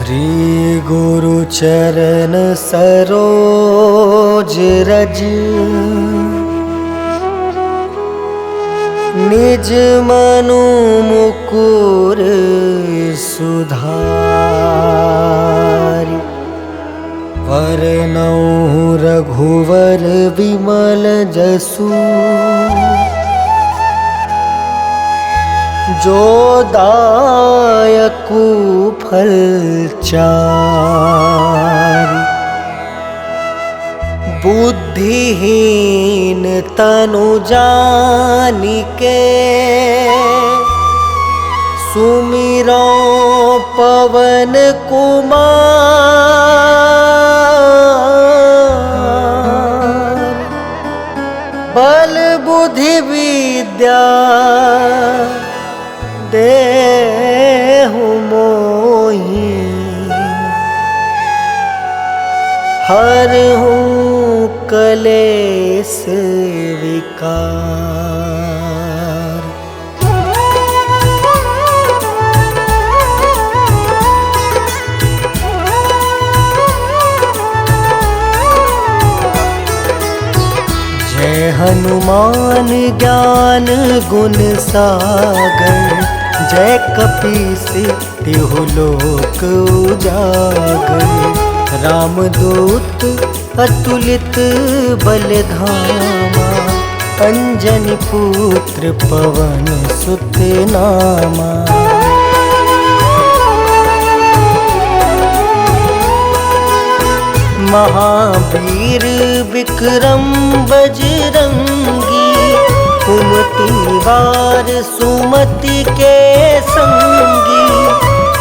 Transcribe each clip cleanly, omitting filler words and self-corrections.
श्री गुरु चरण सरोज रज निज मनु मुकुर सुधारि वरनउँ रघुवर विमल जसु जो दायकु फल चारि बुद्धिहीन तनु जानिके सुमिरो पवन कुमार बल बुद्धि विद्या देहु मोहि हरहु कलेस विकार। जय हनुमान ज्ञान गुण सागर जय कपीस तिहु लोक उजागर। रामदूत अतुलित बलधामा अंजनी पुत्र पवन सुत नामा। महावीर विक्रम बजरंगी कुमति निवार सुमति के संगी।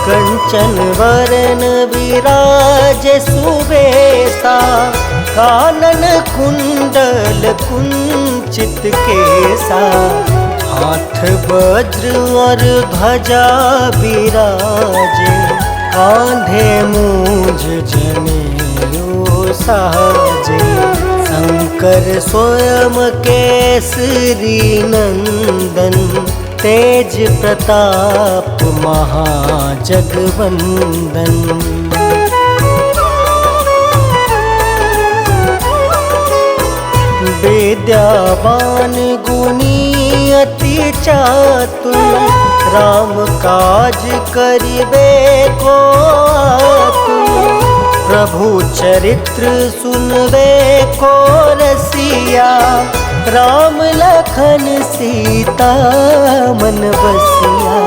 कंचन वरन विराज सुबेसा कानन कुंडल कुंचित केसा। हाथ वज्र और ध्वजा विराजे कांधे मूंज जनेऊ साजे। शंकर स्वयं केसरी नंदन तेज प्रताप महाजगवंदन। विद्यावान गुणी अति चातुर राम काज करिबे को आतुर। प्रभु चरित्र सुनबे को रसिया राम लखन सीता मन बसिया।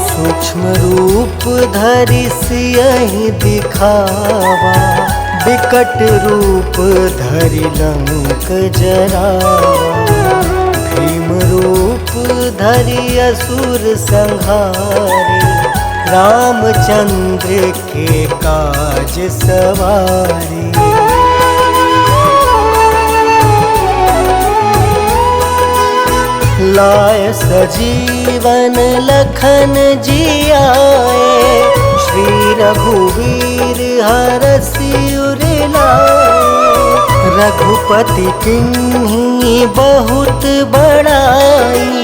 सूक्ष्म रूप धरि सियहि दिखावा विकट रूप धरि लंक जरावा। भीम रूप धरि असुर संहारे रामचंद्र के काज सवारे। लाय सजीवन लखन जियाए श्री रघुवीर हरषि उर लाए। रघुपति किन्ही बहुत बड़ाई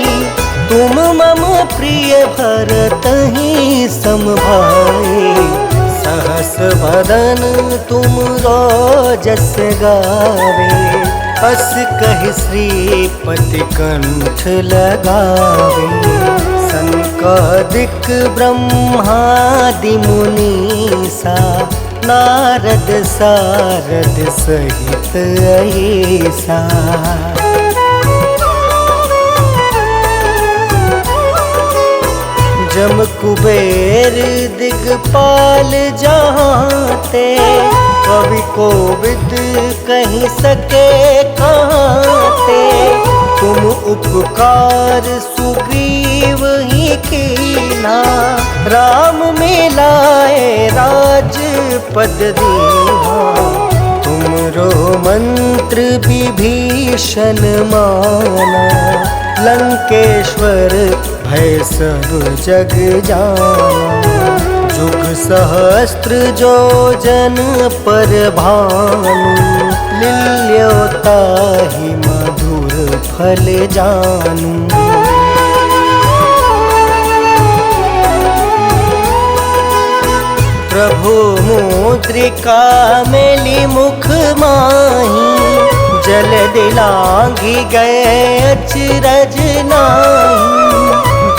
तुम मम प्रिय भरतहि सम भाई। सहस वदन तुम जस गावे अस कहि श्रीपति कंठ लगावे। सनकादिक ब्रह्मादि मुनीसा नारद सारद सहित अहिसा। जम कुबेर दिगपाल जहाँते कवि कोविद कहीं सके कहाँते। तुम उपकार सुग्रीव ही कीना राम मिलाए राजपद दीना। तुमरो मंत्र विभीषण माना लंकेश्वर भय सब जग जाना। जुग सहस्त्र जो जन पर भानु लील्योताहि मधुर फल जानू। प्रभु मुद्रिका मेली मुख माही, जल दिलांघि गए अचरज नाही।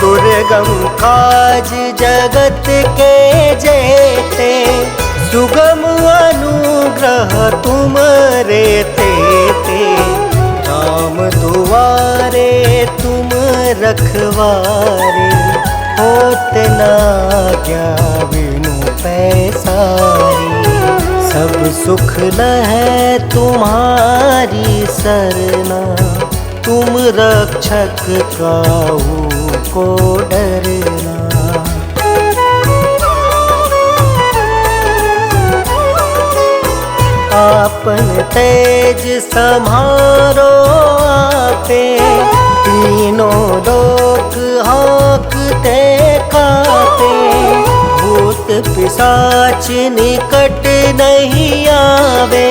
दुर्गम काज जगत के जेते, सुगम अनुग्रह तुम रे तेते। राम दुआरे तुम रखवारे, होत न आज्ञा बिनु पैसारी। सब सुख लहै तुम्हारी सरना, तुम रक्षक काहू को डरना। आपन तेज सम्हारो आपे, तीनों लोक हाँकते कापे। भूत पिशाच निकट नहीं आवे,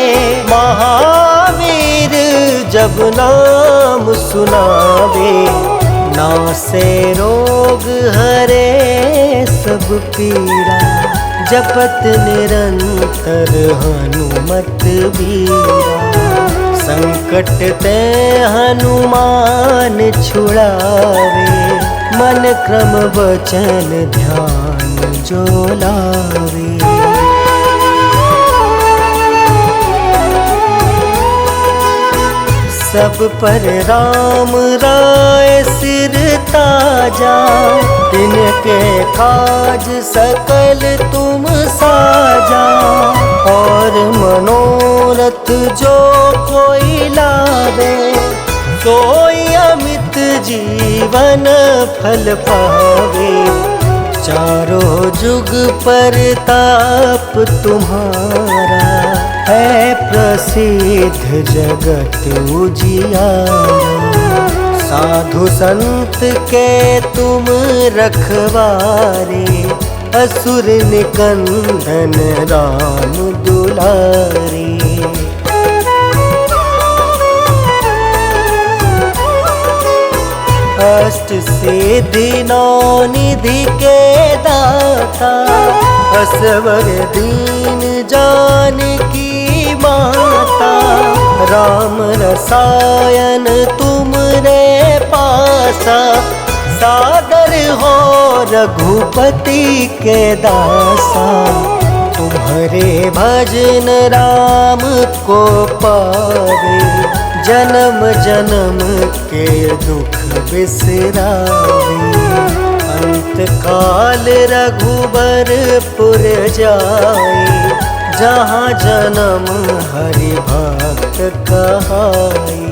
महावीर जब नाम सुनावे। नासे रोग हरे सब पीड़ा, जपत निरंतर हनुमत बीरा। संकट ते हनुमान छुड़ावे, मन क्रम वचन ध्यान जो लावे। सब पर राम राय सिर ताजा, तिनके काज सकल तुम साजा। और मनोरथ जो कोई लावे, सोई अमित जीवन फल पावे। चारों जुग परताप तुम्हारा, है प्रसिद्ध जगत उजियारा। साधु संत के तुम रखवारे, असुर निकंदन राम दुलारे। अष्ट सिद्धि नौ निधि के दाता, असवर दीन जानकी माता। राम रसायन तुम रे पासा, सादर हो रघुपति के दासा। तुम्हारे भजन राम को पावे, जन्म जन्म के दुख बिसरावे। अंत काल रघुबरपुर जाई, जहाँ जन्म हरि भक्त कहाई।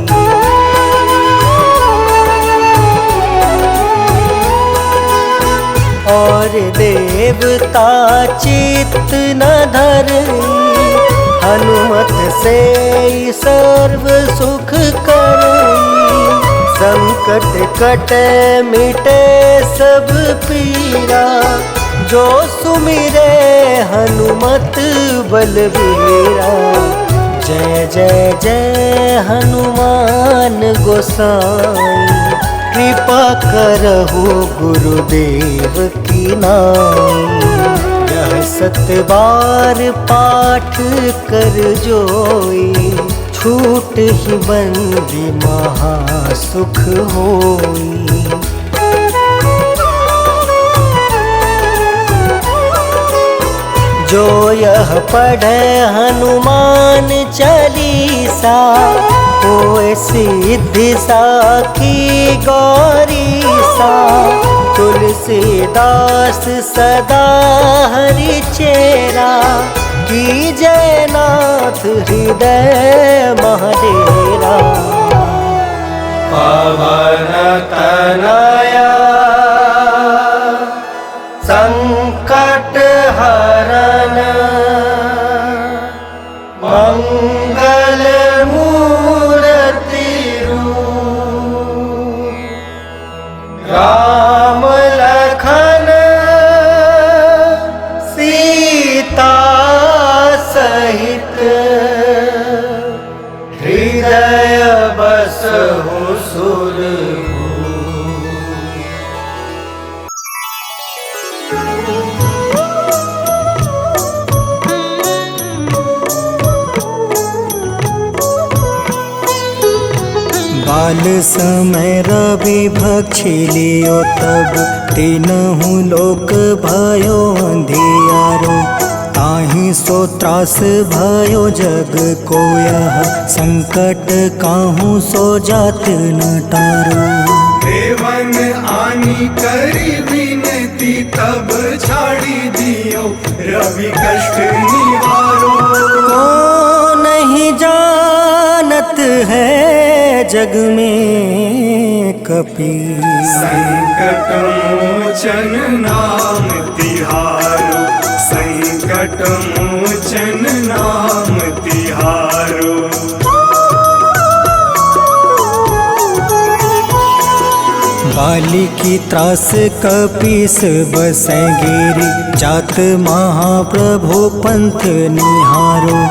और देवता चित्त न धरई, हनुमत से सर्व सुख करई। संकट कटे मिटे सब पीरा, जो सुमिरे हनुमत बलबीरा। जय जय जय हनुमान गोसाई, कृपा करहु गुरुदेव की नाई। यह 7 बार पाठ कर जोई, छूट ही बंदी महासुख होई। जो यह पढ़े हनुमान चालीसा, होए सिद्धि साखी गौरीसा। तुलसीदास सदा हरि चेरा, कीजय नाथ हृदय महडेरा। पवन तनया संकट हरन, मंगल मूर्ति रूप। राम लखन सीता सहित, हृदय बसहु सुरभूप। काल समय रवि भक्षी लियो तब तीनहु लोक भयो अंधियारो। ताहि सो त्रास भयो जग को यह संकट काहू सो जात न टारो। देवन आनी करी विनती तब छाड़ी दियो रवि कष्ट निवारो। को नहीं जानत है जग में कपि संकट मोचन नाम तिहारो। संकट मोचन नाम तिहारो। बाली की त्रास कपीस बसै गिरी जात महाप्रभु पंथ निहारो।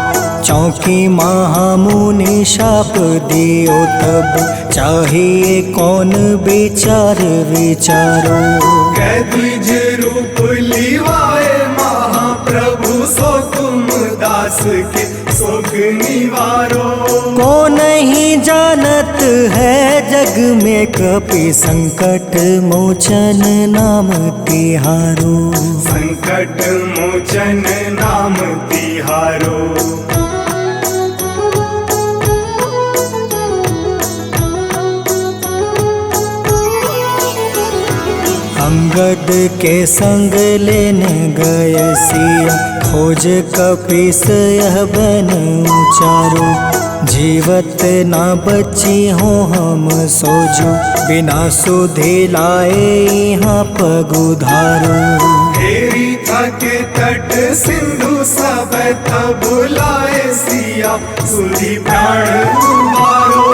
चौकी महामुनि शाप दियो तब चाहिए कौन विचार विचारो। कैद्विज रूप लिवाए महाप्रभु सो तुम दास के सुख निवारो। को नहीं जानत है जग में कपि संकट मोचन नाम तिहारो। संकट मोचन नाम तिहारो। अंगद के संग लेने गए सिया खोज कपीस यह बन उचारो। जीवत ना बची हो हम सोजो बिना सुधि लाए यहाँ पगुधारो। घेरी थके तट सिंधु सब तब बुलाए सिया सुधि प्राण तुम्हारो।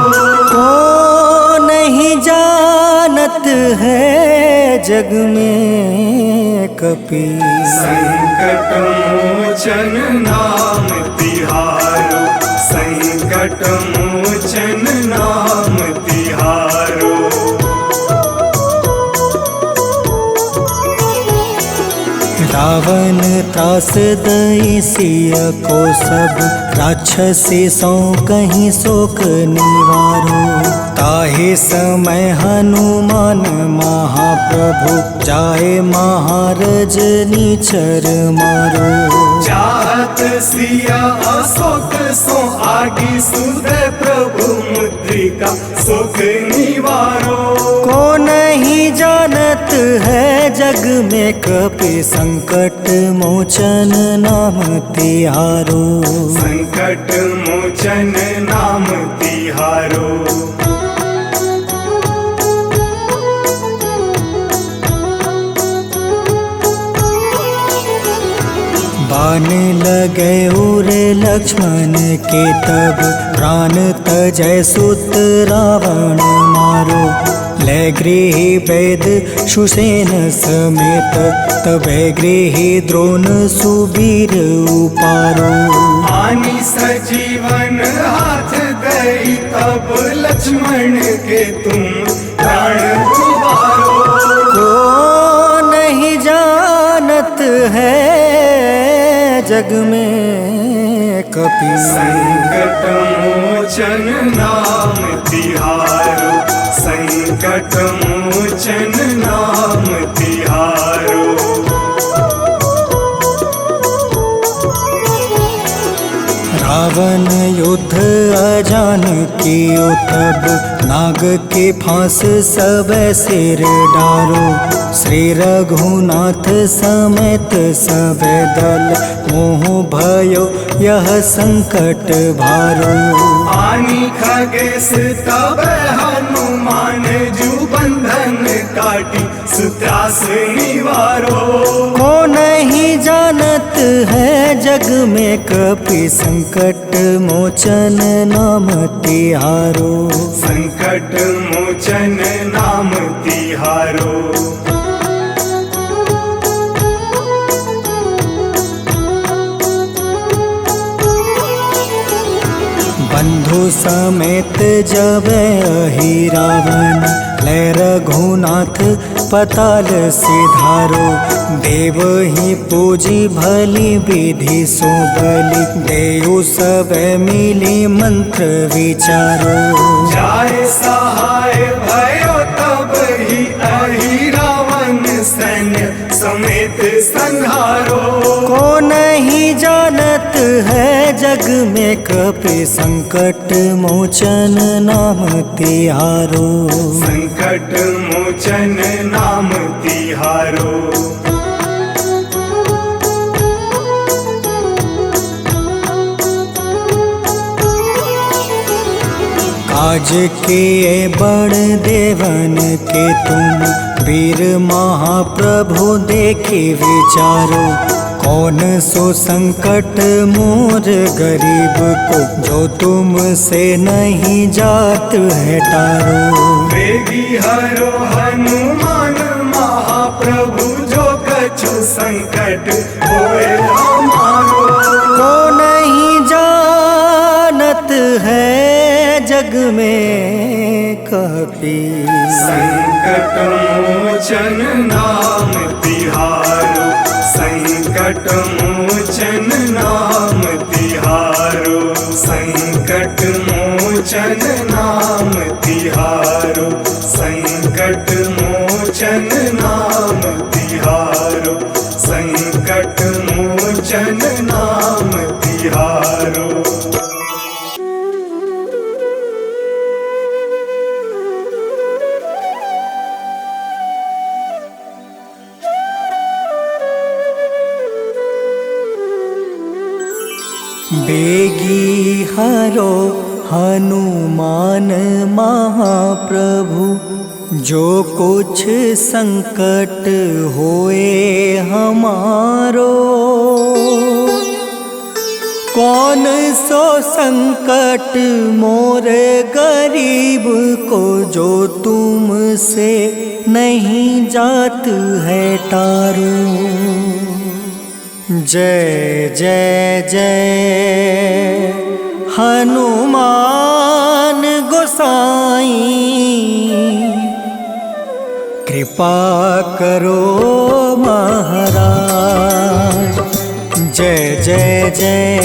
को नहीं जानत है जग में कपि संकट मोचन नाम तिहारो। संकट मोचन नाम तिहारो। रावण त्रास दई सिया को सब राक्षसी सो कहीं शोक निवारो। ताहि समय हनुमान महाप्रभु जाए महारज नीचर मारो। चाहत सिया अशोक सो आगी सुधे प्रभु मुद्रिका सुख निवारो। को नहीं जानत है जग में कपि संकट मोचन नाम तिहारो। संकट मोचन नाम तिहारो। बाण लगे उरे लक्ष्मण के तब प्राण तजय सुत रावण मारो। ले गृही वैद सुसेन समेत तबे गृही द्रोण सुबीर उपारो। आनी सजीवन हाथ गई तब लक्ष्मण के तुम प्राण उबारो। को नहीं जानत है जग में कपि संकट मोचन नाम तिहारो। संकट मोचन नाम तिहारो। रावण युद्ध अजान कियो तब नाग के फांस सब सिर डारो। श्री रघुनाथ समेत सब दल मोह भयो यह संकट भारो। आनी खगेश तब हनुमान जू बंधन काटी सुत्रास निवारो। को नहीं जानत है जग में कपि संकट मोचन नाम तिहारो। संकट मोचन नाम तिहारो। बंधु समेत जब अहि रावण ले रघुनाथ पताल सिधारो। देव ही पूजी भली विधि सुबली, देव सब मिली मंत्र विचारो। जाय सहाय भयो तब ही अहि रावण सैन्य समेत संहारो। को नहीं जानत है जग में कपि संकट मोचन नाम तिहारो। संकट मोचन नाम तिहारो। काज किए बड़ देवन के तुम, वीर महाप्रभु देखी विचारो। कौन सो संकट मोर गरीब को, जो तुमसे नहीं जात है टारो। वेगी हरो हनुमान महाप्रभु, जो कछु संकट होए हमारो। को नहीं जानत है जग में कपि, संकट मोचन नाम तिहारो। संकट मोचन नाम तिहारो। संकट मोचन नाम तिहारो। संकट मोचन नाम तिहारो। संकट मोचन नाम तिहारो। बेगी हरो हनुमान महाप्रभु, जो कुछ संकट होए हमारो। कौन सो संकट मोर गरीब को, जो तुमसे नहीं जात है टारो। जय जय जय हनुमान गोसाई, कृपा करो महाराज। जय जय जय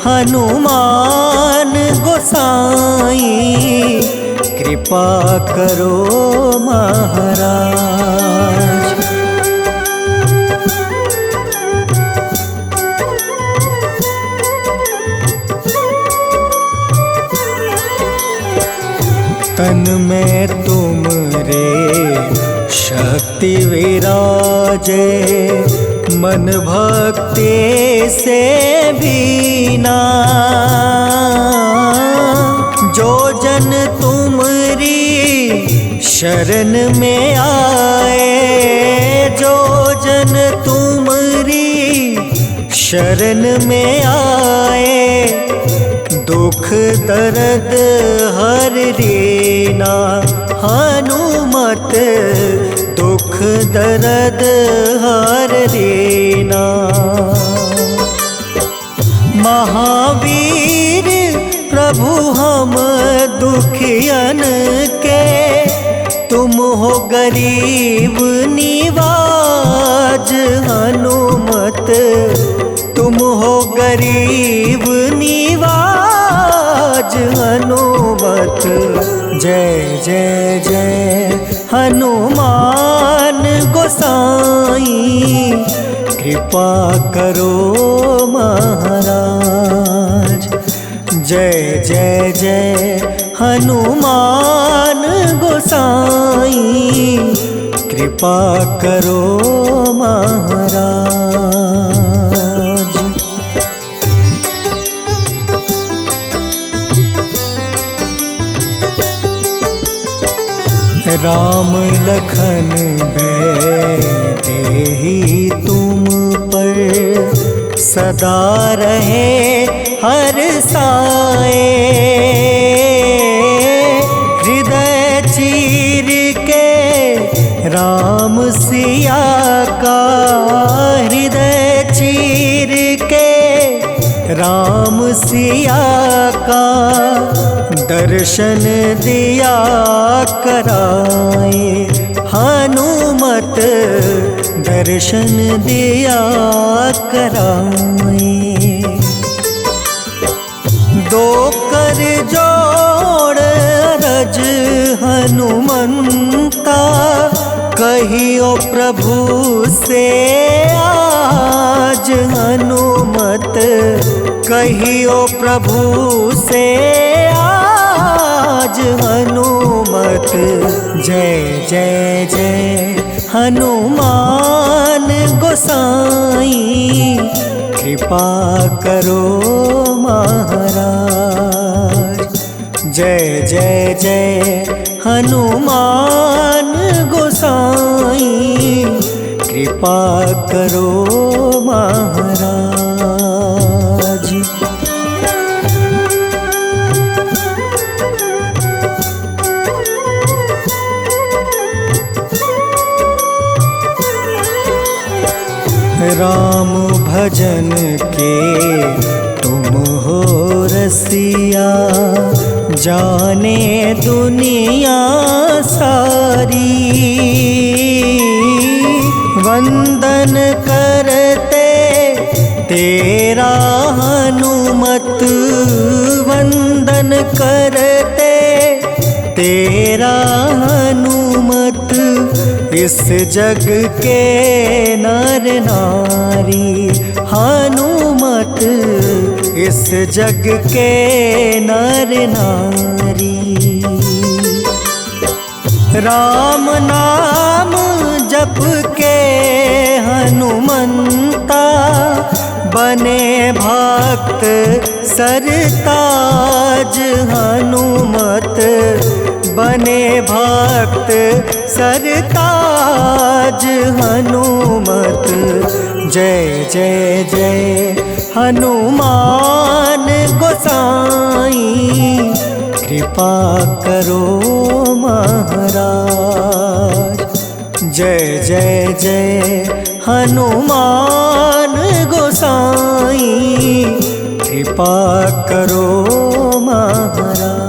हनुमान गोसाई, कृपा करो महाराज। तन में तुम रे शक्ति विराजे, मन भक्ति से भीना। जो जन तुमरी शरण में आए, जो जन तुमरी शरण में आए, दुख दर्द हर रीना। हनुमत दुख दर्द हर रीना। महावीर प्रभु हम दुखियन के, तुम हो गरीब निवाज। हनुमत तुम हो गरीब निवाज। हनुमत जय जय जय हनुमान गोसाई, कृपा करो महाराज। जय जय जय हनुमान गोसाई, कृपा करो महाराज। राम लखन देहि तुम पर, सदा रहे हर साए। हृदय चीर के राम सिया का, हृदय चीर के राम सिया का, दर्शन दिया कराए। हनुमत दर्शन दिया कराए। दो कर जोड़ अरज हनुमंता, कहियो प्रभु से आज हनुमत, कहियो प्रभु से आज हनुमत। जय जय जय हनुमान गोसाई, कृपा करो महाराज। जय जय जय हनुमान गोसाई, कृपा करो महाराज। राम भजन के तुम हो रसिया, जाने दुनिया सारी। वंदन करते तेरा हनुमत, वंदन करते तेरा हनुमत। इस जग के नर नारी हनुमत, इस जग के नर नारी। राम नाम जप के हनुमंता, बने भक्त सरताज हनुमत, बने भक्त सरताज हनुमत। जय जय जय हनुमान गोसाई, कृपा करो महाराज। जय जय जय हनुमान गोसाई, कृपा करो महाराज।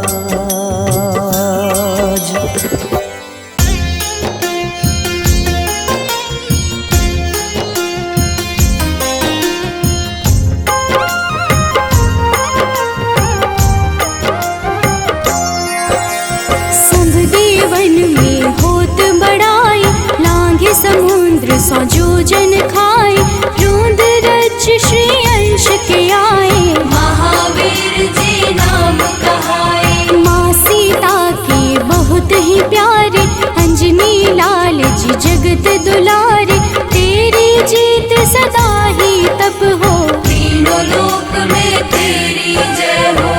समुद्र सौ जोजन खाए, रोंद रज श्री अंश के आए। महावीर जी नाम कहाए, माँ सीता के बहुत ही प्यारे, अंजनी लाल जी जगत दुलारे। तेरी जीत सदा ही तब हो, तीनों लोक में तेरी जय हो।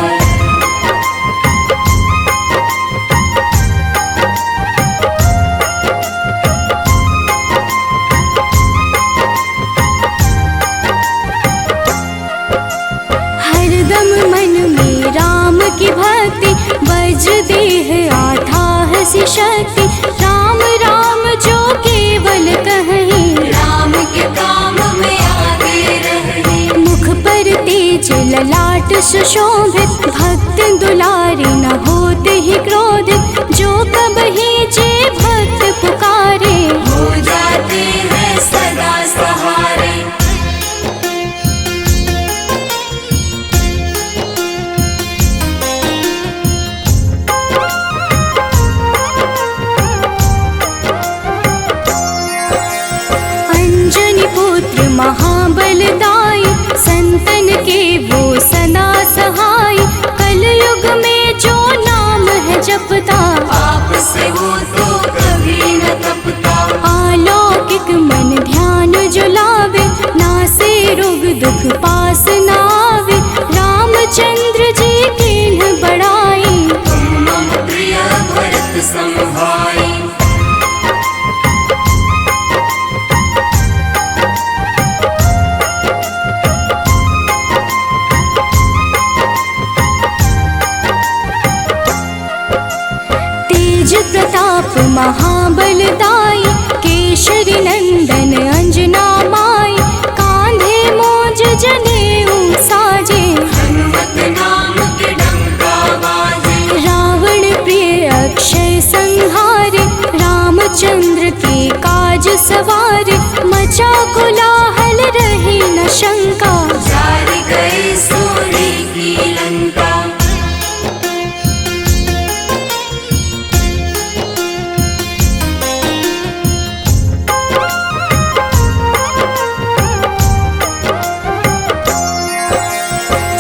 की भक्ति वज्र देह आठाह सी शक्ति, राम राम जो केवल कहीं, राम के काम में आगे रहे। मुख पर तेज ललाट सुशोभित, भक्त दुलारे न होते ही क्रोधित। जो कब ही जे भक्त पुकारे, हो जाते हैं सदा सहारे। महाबलदाई, संतन के वो सदा सहाय। कलयुग में जो नाम है जपता, पाप से वो तो कभी न तपता। अलौकिक मन ध्यान जो लावे, नासे रोग दुख पास न आवे। रामचंद्र जी किन्ह बड़ाई, तुम मम प्रिय भरत सम भाई। प्रताप मचा कोलाहल रहे न शंका, जारी गई सूर्य की लंका।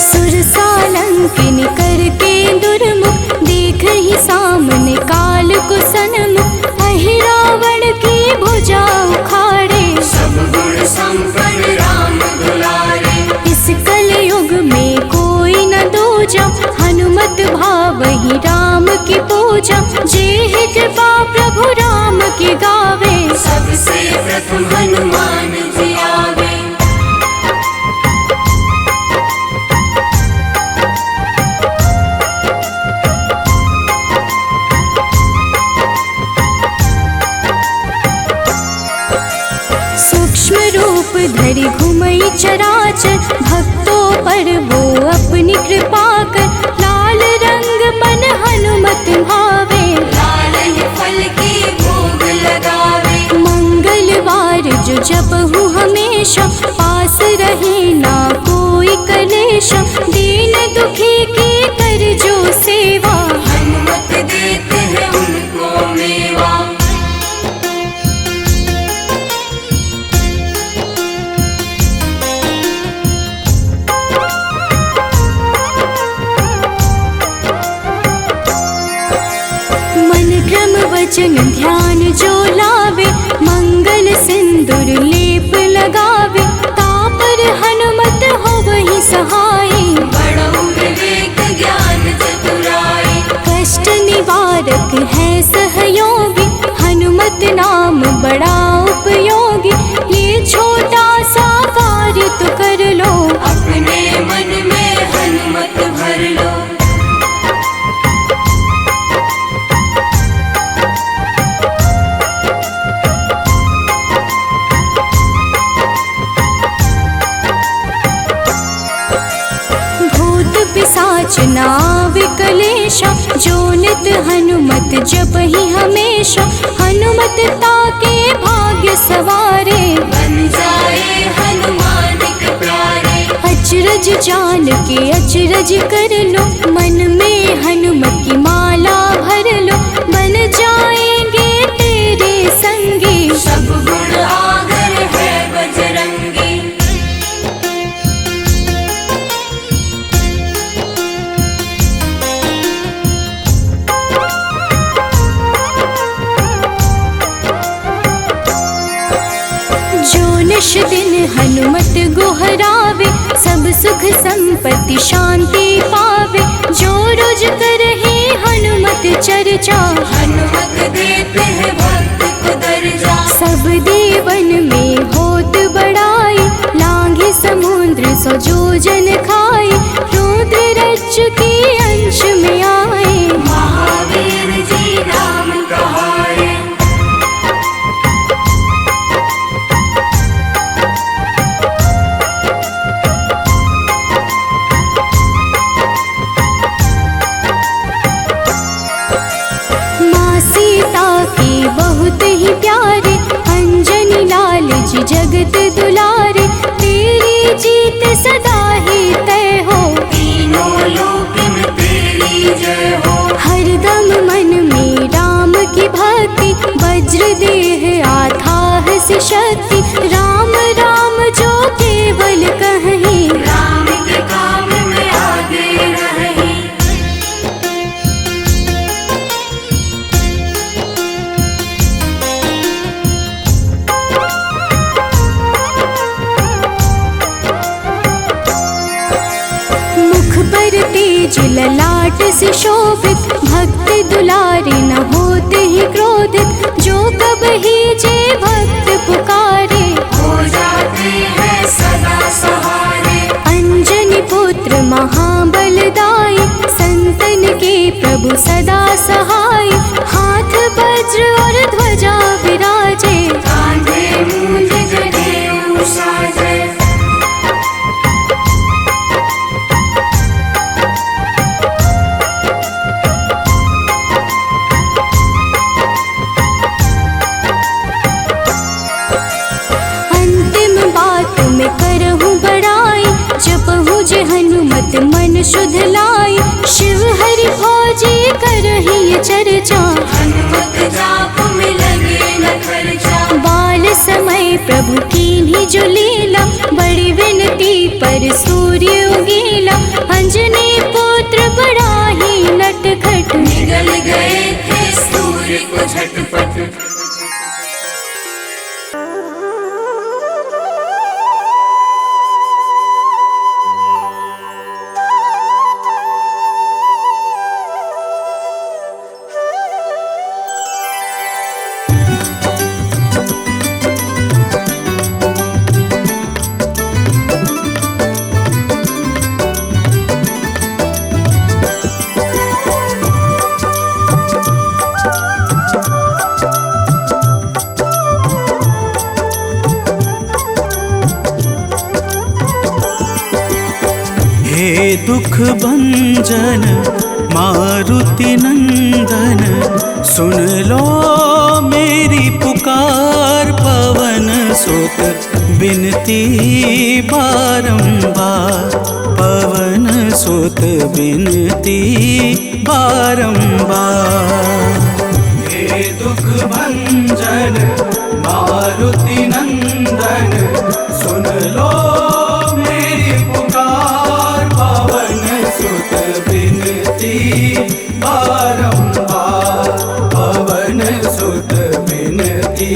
सुरसालंकिन करके दुर्मुख, देख ही सामने काल को सन्मुख। अहि रावण की भुजा उखाड़े, सब गुण संपन्न राम दुलारे। इस कलयुग में कोई न दूजा, हनुमत भावहि राम की पूजा। जेहि कृपा प्रभु राम की गावे, सबसे प्रथम हनुमान जी आवे। सूक्ष्म रूप धरि घुमई चराचर, भक्तों पर वो अपनी कृपा कर। लाल रंग मन हनुमत भावे, लाल ही फल की भोग लगावे। मंगलवार जो जपहु हमेशा, पास रहे ना कोई कलेशा। दीन दुखी की कर जो सेवा, हनुमत देते हैं उनको मेवा। मन क्रम वचन ध्यान जो लावे, मंगल सिंदूर लेप लगावे। तापर हनुमत हो वही सहाय, बड़ो विवेक ज्ञान चतुराई। कष्ट निवारक है सहयोगी, हनुमत नाम बड़ा उपयोगी। ये छोटा सा कार्य तो कर लो, अपने मन में हनुमत भर लो। भूत पिशाच नाव कलेशा, जो नित हनुमत जप ही हमेशा। हनुमत ताके भाग्य सवारे, बन जाए हनुमान के प्यारे। अचरज जान के अचरज कर लो, मन में हनुमत की माला भर लो। बन जाएंगे तेरे संगी, सब गुण आगर है बजरंगी। जो निश दिन हनुमत गोहरावे, सब सुख संपत्ति शांति पावे। जो रोज करहे हनुमत चर्चा, हनुमत देते हैं भक्त को दर्जा। सब देवन में होत बड़ाई, लांघे समुद्र सो जो जन खाए। रुद्र रज के अंश में आए, महावीर जी नाम कहाए। माँ सीता के बहुत ही प्यारे, अंजनी लाल जी जगत दुलारे। तेरी जीत सदा ही तय हो, तीनों लोक में तेरी जय हो। हरदम मन में राम की भक्ति, वज्र देह आथाह से शक्ति। राम राम जो केवल कहीं, राम के काम में आगे रही। मुख पर तेज ललाट से शोभित, भक्त दुलारे न होते ही क्रोधित। जो कब ही जे भक्त पुकारे, हो जाते हैं सदा सहारे। अंजनी पुत्र महाबलदाई, संतन के प्रभु सदा सहाय। हाथ वज्र और ध्वजा विराजे, कांधे मूंज जनेऊ साजे। शुद्ध लाई, शिव हरि भोजी करही चर्चा। हनुमत जाप में लगे न खर्चा, बाल समय प्रभु कीन्ही जो लीला, बड़ी विनती पर सूर्य उगीला। अंजनी पुत्र बड़ा ही नटखट, निगल गए थे सूर्य को झटपट। हे दुख भंजन मारुति नंदन, सुन लो मेरी पुकार। पवन सुत बिनती बारंबार, पवन सुत बिनती बारंबार। हे दुख भंजन मारुति नंदन, सुन लो मेरी पुकार। पवन सुत बिनती बारंबार, पवन सुत बिनती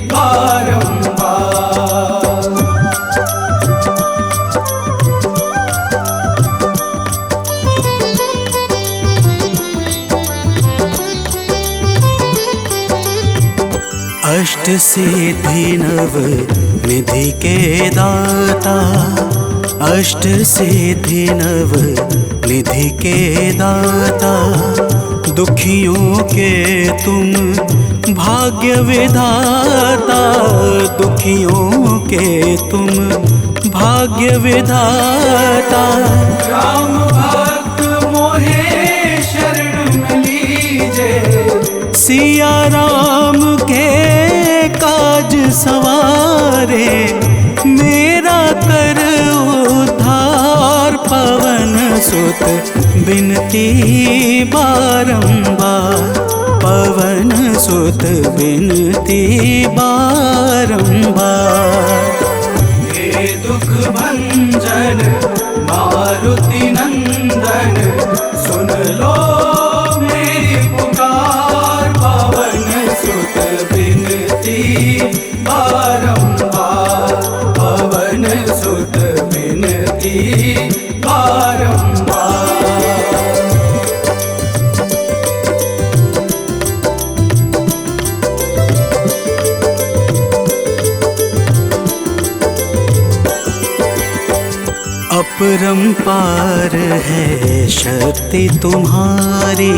बारंबार। अष्ट सिद्धि नव निधि के दाता, अष्ट सिद्धि नव निधि के दाता। दुखियों के तुम भाग्य विधाता, दुखियों के तुम भाग्य विधाता। राम भक्त मोहे शरण में लीजे, सिया राम के काज सवारे। मेरा कर उद्धार, पवन सुत बिनती बारंबार, पवन सुत बिनती बारंबार। हे दुख भंजन मारुति नंदन, सुन लो मेरी पुकार। पवन सुत बिनती बारंबार, पवन सुत बिनती बारंबार। अपरंपार है शक्ति तुम्हारी,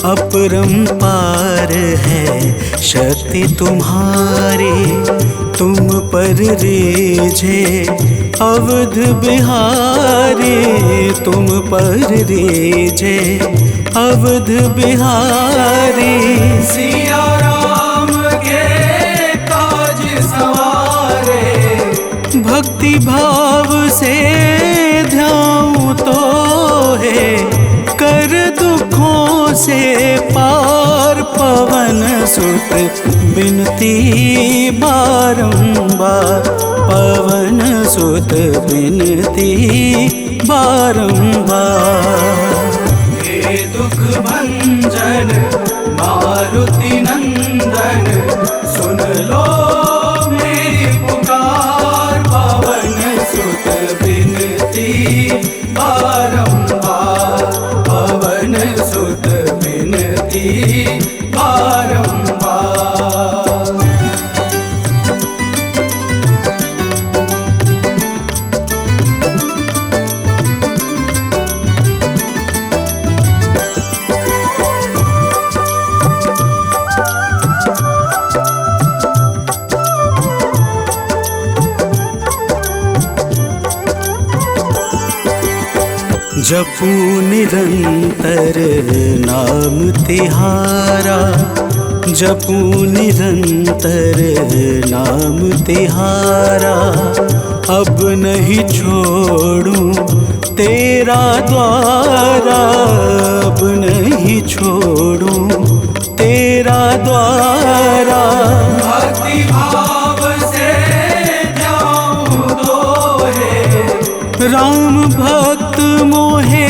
अपरंपार है शक्ति तुम्हारी। तुम पर रीझे अवध बिहारी, तुम पर रीझे अवध बिहारी। सिया राम के काज सवारे, भक्ति भाव से ध्याऊं तो है, कर दुखों से पार। पवन सुत बिनती बारंबार, पवन सुत बिनती बारंबार। हे दुख भंजन मारुति नंदन, सुन लो मेरी पुकार। पवन सुत बिनती बारंबार, पवन सुत बिनती बारंबार। जपू निरंतर नाम तिहारा, जपू निरंतर नाम तिहारा। अब नहीं छोड़ूं तेरा द्वारा अब नहीं छोड़ूं, तेरा द्वारा भक्ति भाव से जाऊं तो है। राम भक्त मोहे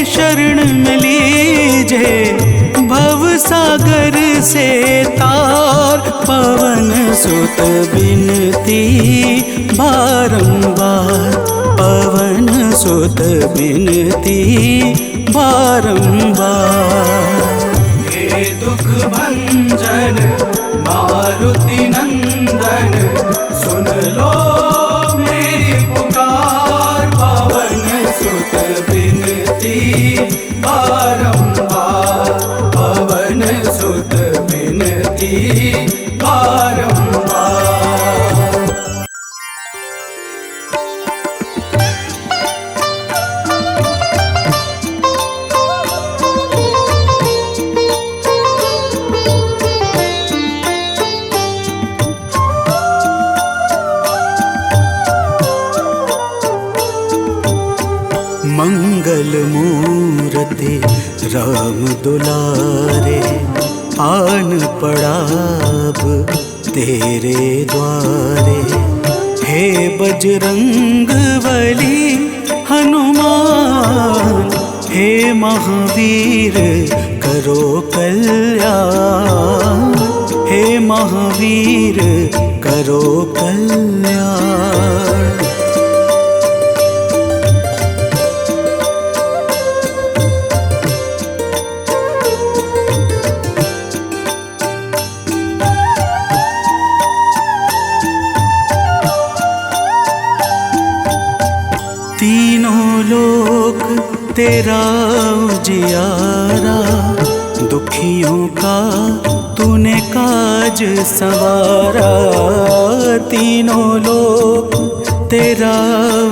शरण में लीजे, भव सागर से तार पवन सुत बिनती बारंबार, पवन सुत बिनती बारंबार। हे दुख भंजन मारुति नंदन, सुन लो मेरी पुकार, पवन सुत बिनती बारंबार, पवन सुत बिनती बारंबार। मंगल मूर्ति राम दुलारे, आन पड़ा अब तेरे द्वारे। हे बजरंग बली हनुमान, हे महावीर करो कल्याण, हे महावीर करो कल्याण। तीनों लोक तेरा उजियारा, दुखियों का तूने काज सवारा। तीनों लोक तेरा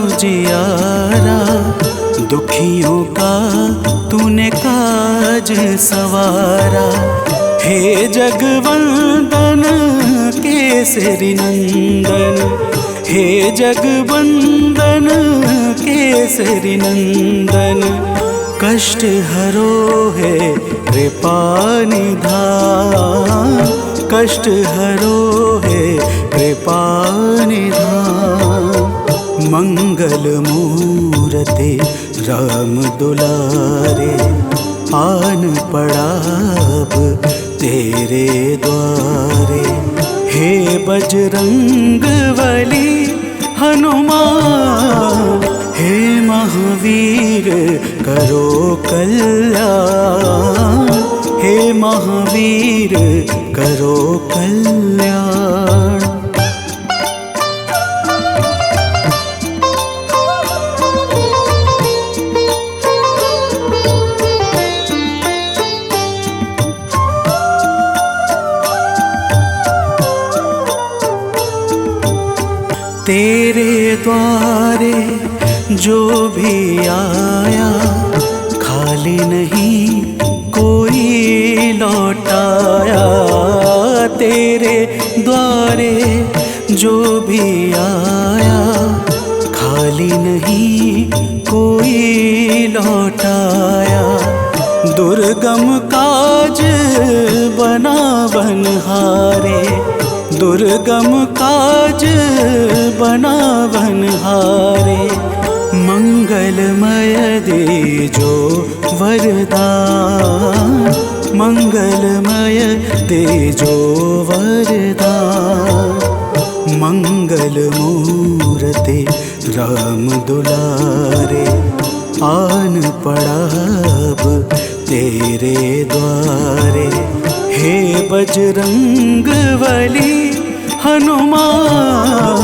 उजियारा, दुखियों का तूने काज सवारा। हे जगवंदन केसरी नंदन, हे जगवंदन केसरी नंदन, कष्ट हरो है कृपा निधान, कष्ट हरो है कृपा निधान। मंगल मूर्ति राम दुलारे, आन पड़ा अब तेरे द्वारे। हे बजरंग बली हनुमान, हे महावीर करो कल्याण, हे महावीर करो कल्याण। तेरे द्वारे जो भी आया, खाली नहीं कोई लौटाया। तेरे द्वारे जो भी आया, खाली नहीं कोई लौटाया। दुर्गम काज बना बनहारे, दुर्गम काज बना बनहारे। मंगलमय दे जो वरदान, मंगलमय दे जो वरदान। मंगल मूर्ति राम दुलारे, आन पड़ा अब तेरे द्वारे। हे बजरंग बली हनुमान,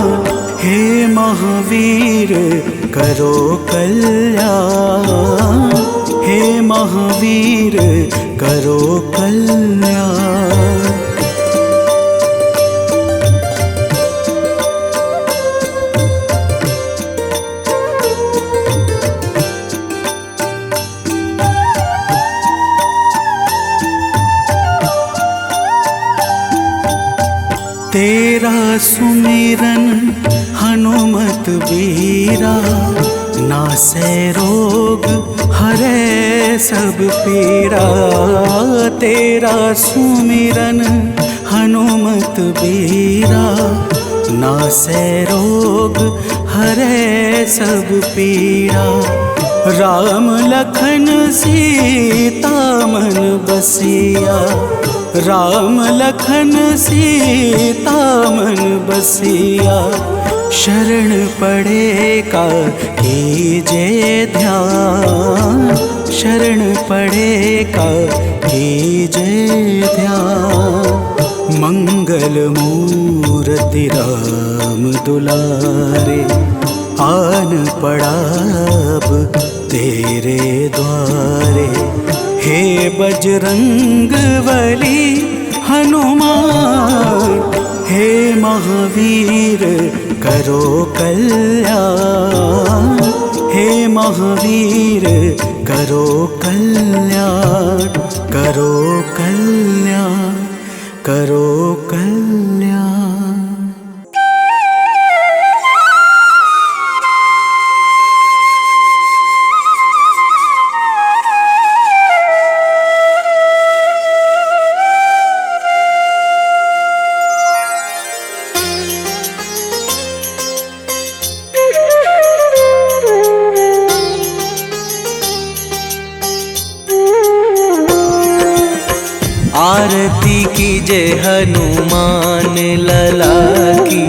हे महावीर करो कल्याण, हे महावीर करो कल्याण। तेरा सुमिरन हनुमत बीरा, नासै रोग हरै सब पीड़ा, तेरा सुमिरन हनुमत बीरा। नासै रोग हरै सब पीड़ा, राम लखन सीता मन बसिया। राम लखन सीता मन बसिया, शरण पड़े का कीजे ध्यान। शरण पड़े का कीजे ध्यान। मंगल मूर्ति राम दुलारे, आन पड़ा अब तेरे द्वारे। हे बजरंग बली हनुमान, हे महावीर करो कल्याण। हे महावीर करो कल्याण, करो कल्याण, करो कल्याण। आरती कीजे हनुमान लला की,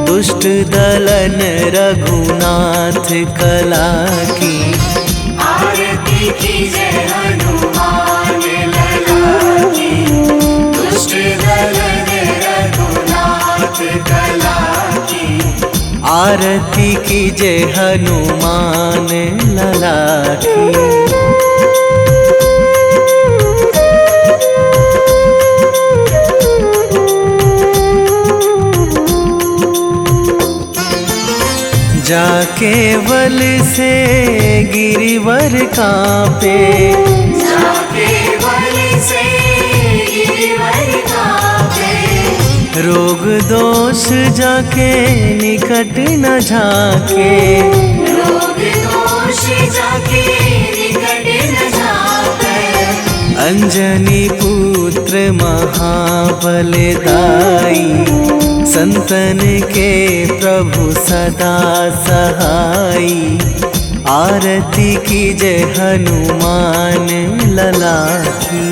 दुष्ट दलन रघुनाथ कला की। आरती कीजे हनुमान लला की, दुष्ट दलन रघुनाथ कला की। आरती कीजे हनुमान लला की। जाके बल से गिरिवर कांपे, जाके बल से गिरिवर कांपे। रोग दोष जाके निकट न झाके। रोग दोष जाके निकट न झाके। अंजनी पुत्र महाबलदाई, संतन के प्रभु सदा सहाई। आरती कीजे हनुमान लला की।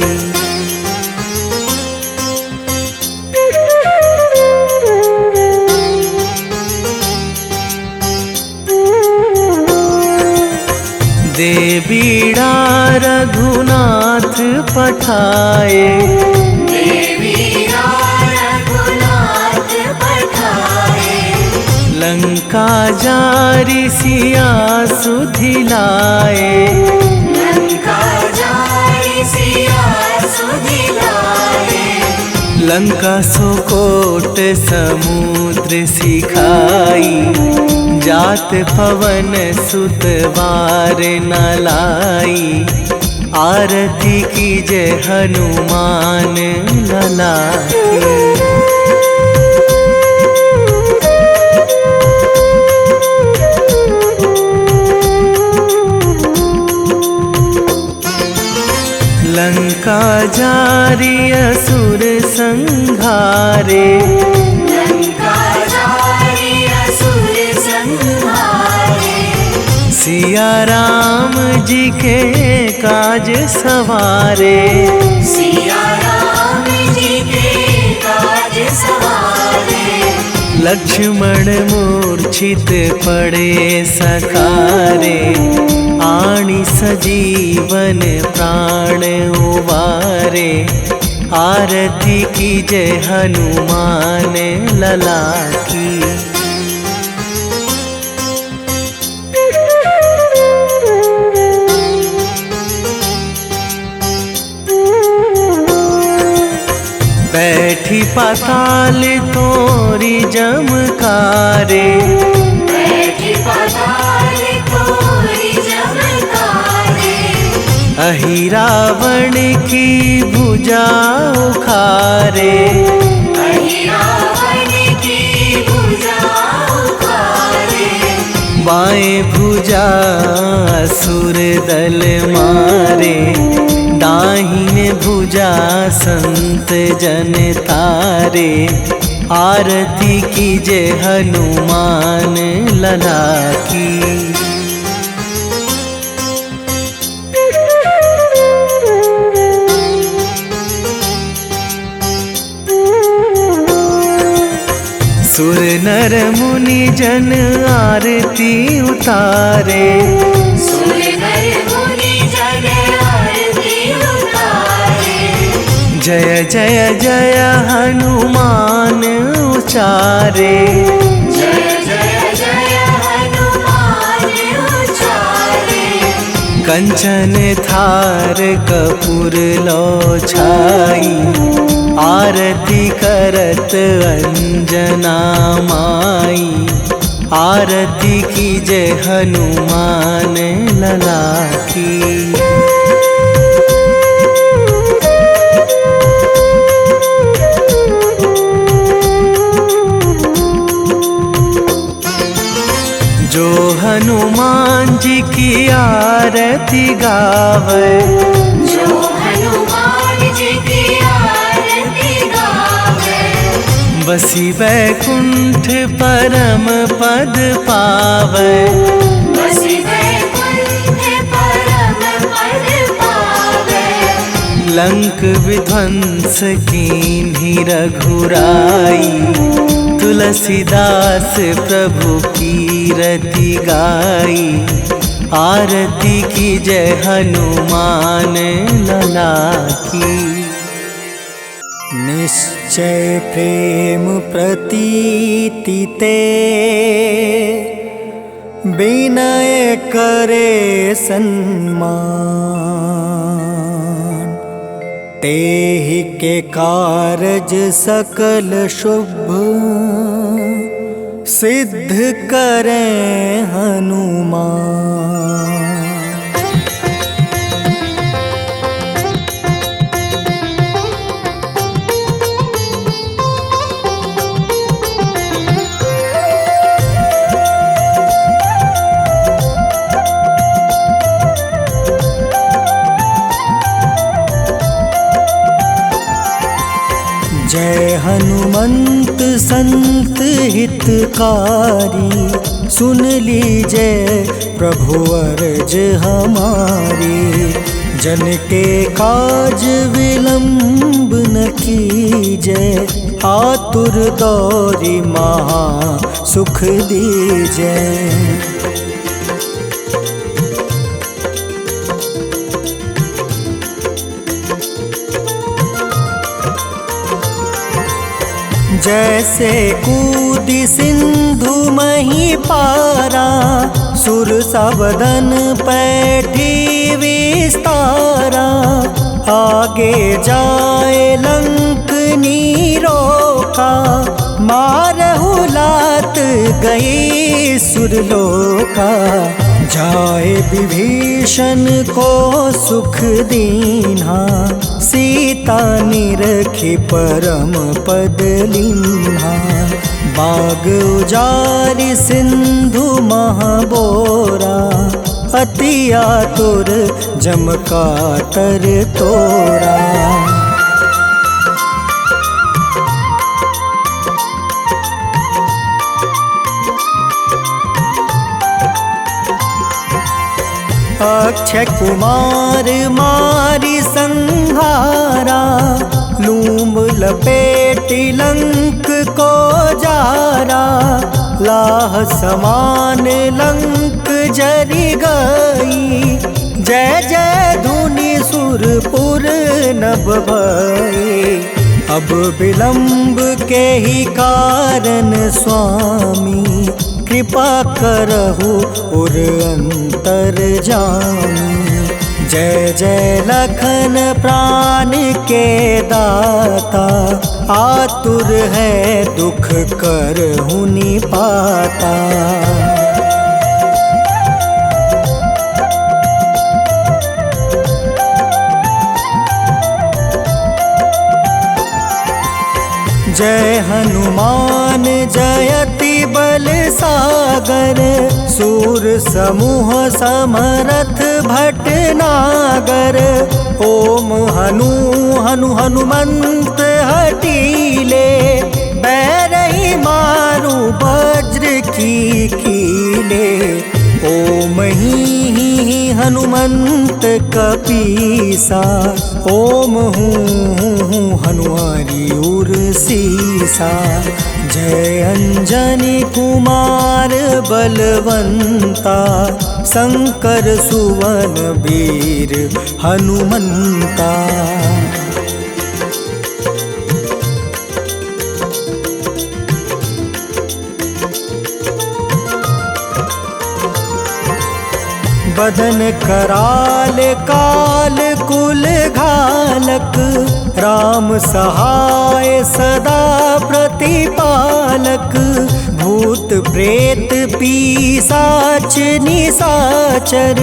दे बीड़ा रघुनाथ पठाए, लंका जारी सिया सुधिलाए। लंका जारी सिया सुधिलाए। लंका सुकोट समुद्र सिखाई, जात पवन सुत वार न लाई। आरती कीजे हनुमान लला की। लंका जारी असुर संहारे, लंका जारी असुर संहारे। सिया राम जी के काज सवारे। सिया राम जी के काज सवारे। लक्ष्मण मूर्छित पड़े सकारे, आणी सजीवन प्राण उबारे। आरती कीजे हनुमान लला की। बैठी पाताल तोरी जमकारे, बैठी पाताल तोरी जमकारे। अहि रावण की भुजा उखारे, अहि रावण की भुजा उखारे। बाएं भुजा असुर दल मारे, दाहिने भुजा संत जन तारे। आरती कीजे हनुमान लला की। सुर नर मुनि जन आरती उतारे, सुर नर मुनि जन आरती उतारे। जय जय जय हनुमान उचारे, जय जय जय हनुमान उचारे। कंचन थार कपूर लो छाई, आरती करत अंजना माई। आरती कीजे हनुमान लला की। जो हनुमान जी की आरती गावे, जो हनुमान जी की आरती गावे। बसी वैकुंठ परम पद पावे, बसी वैकुंठ परम पद पावे। लंक विध्वंस कीन्ही रघुराई, तुलसीदास प्रभु कीरति गाई। आरती कीजय हनुमान लला की। निश्चय प्रेम प्रतीति ते, विनय करे सन्मान। तेहि के कारज सकल शुभ, सिद्ध करें हनुमान। जय हनुमंत संत हितकारी, सुन लीजय प्रभु अर्ज हमारी। जन के काज विलंब न कीजय, आतुर दौरी महा सुख दीजय। जैसे कूदी सिंधु मही पारा, सुर सबदन पैठी विस्तारा। आगे जाए लंक नीरोका, मारहु लात गई सुरलोका। जाए विभीषण को सुख दीन्हा, सीता निरखी परम पद लीन्हा। बाग उजारि सिंधु महाबोरा, अति आतुर जम कातर तोरा। अक्षय कुमार मारी संहारा, लूम लपेटी लंक को जारा। लाह समान लंक जरी गई, जय जय धुनि सुरपुर नभ भई। अब विलंब के ही कारण स्वामी, कृपा करहु उर अंतर जामी। जय जय लखन प्राण के दाता, आतुर है दुख करहु निपाता। जय हनुमान जयति बल सागर, सूर समूह समरथ भटनागर। ओम हनु हनु हनुमंत हटीले, बैरही मारू वज्र की कीले। ओम ही हनुमंत कपीसा, ओम हूँ हनुमारी उर सीसा। जय अंजनी कुमार बलवंता, शंकर सुवन वीर हनुमंता। बदन कराल काल कुल घालक, राम सहाय सदा प्रतिपालक। भूत प्रेत पिशाच निशाचर,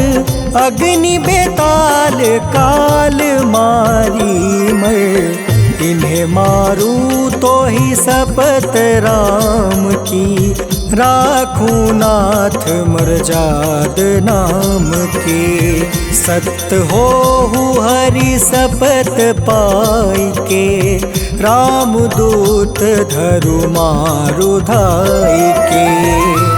अग्नि बेताल काल मारी मर। इन्हें मारू तो ही शपथ राम की, राखूं नाथ मर्जाद नाम के। सत्य हो हरि शपथ पाई के, राम दूत धरु मारु धाई के।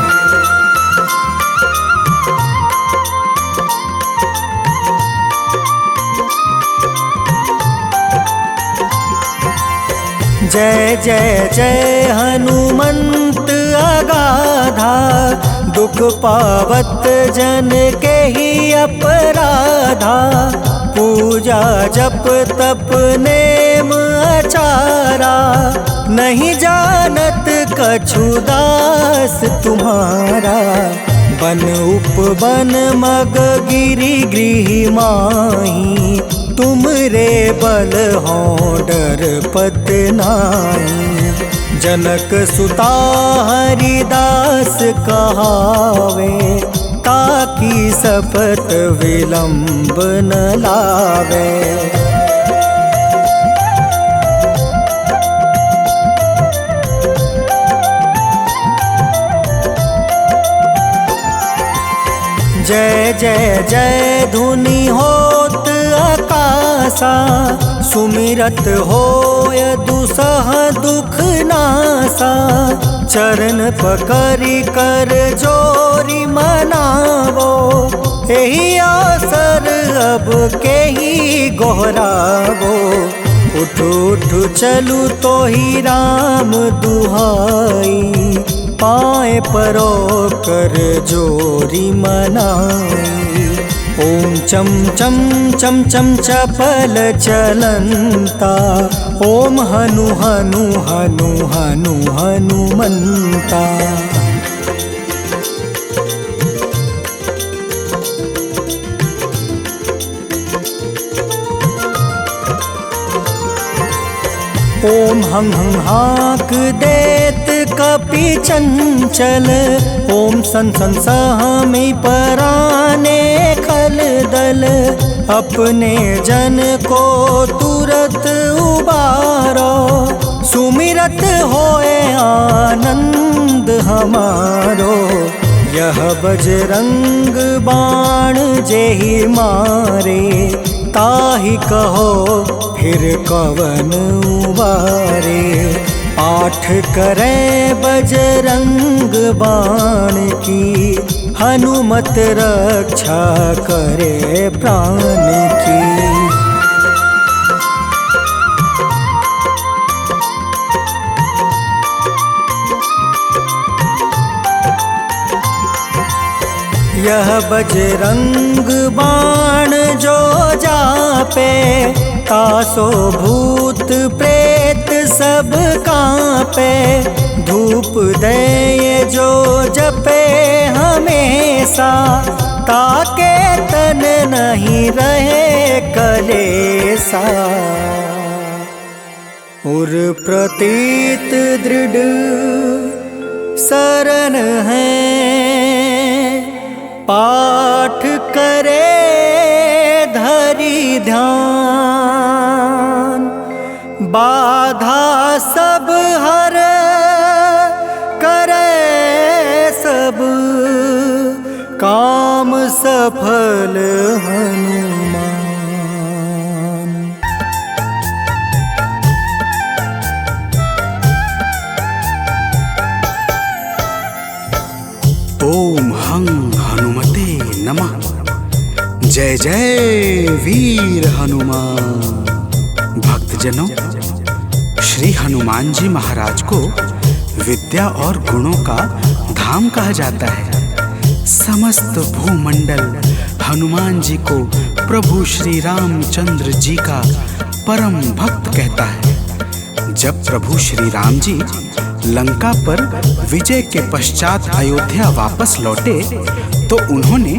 जय जय जय हनुमंत अगाधा, दुख पावत जन के ही अपराधा। पूजा जप तप नेम आचारा, नहीं जानत कछु दास तुम्हारा। बन उपवन मग गिरि गृह माही, तुम रे बल हो डर पत नाई। जनक सुता हरिदास कहावे, ताकि शपथ विलंब न लावे। जय जय जय धुनि होत आकाशा, सुमिरत होय दुसह दुख नासा। चरण पकड़ि कर जोरी मनावो, एही आसर अब के ही गोहरावो। उठ उठ चलू तो ही राम दुहाई, पाए परो कर जोरी मनाई। ओम चम चम चम चम चपल चलंता, ओम हनु हनु हनु हनु हनुमंता। ओम हं हं हाक देत कपि चंचल, ओम सन सन सहमी पराने खल दल। अपने जन को तुरत उबारो, सुमिरत होए आनंद हमारो। यह बजरंग बाण जेहि मारे, ताहि कहो फिर कवन उबारे। पाठ करें बजरंग बाण की, हनुमत रक्षा करे प्राण की। यह बजरंग बाण जो जापे, तासो भूत प्रेत सब कांपे। धूप दे जो जपे हमेशा, ताके तन नहीं रहे कलेसा। उर प्रतीत दृढ़ शरण है, पाठ करे धरि ध्यान। बाधा सब हर करे सब काम सफल हनुमान। ओम हं हनुमते नमः। जय जय वीर हनुमान। भक्तजनों, श्री हनुमान जी महाराज को विद्या और गुणों का धाम कहा जाता है। समस्त भूमंडल हनुमान जी को प्रभु श्री रामचंद्र जी का परम भक्त कहता है। जब प्रभु श्री राम जी लंका पर विजय के पश्चात अयोध्या वापस लौटे तो उन्होंने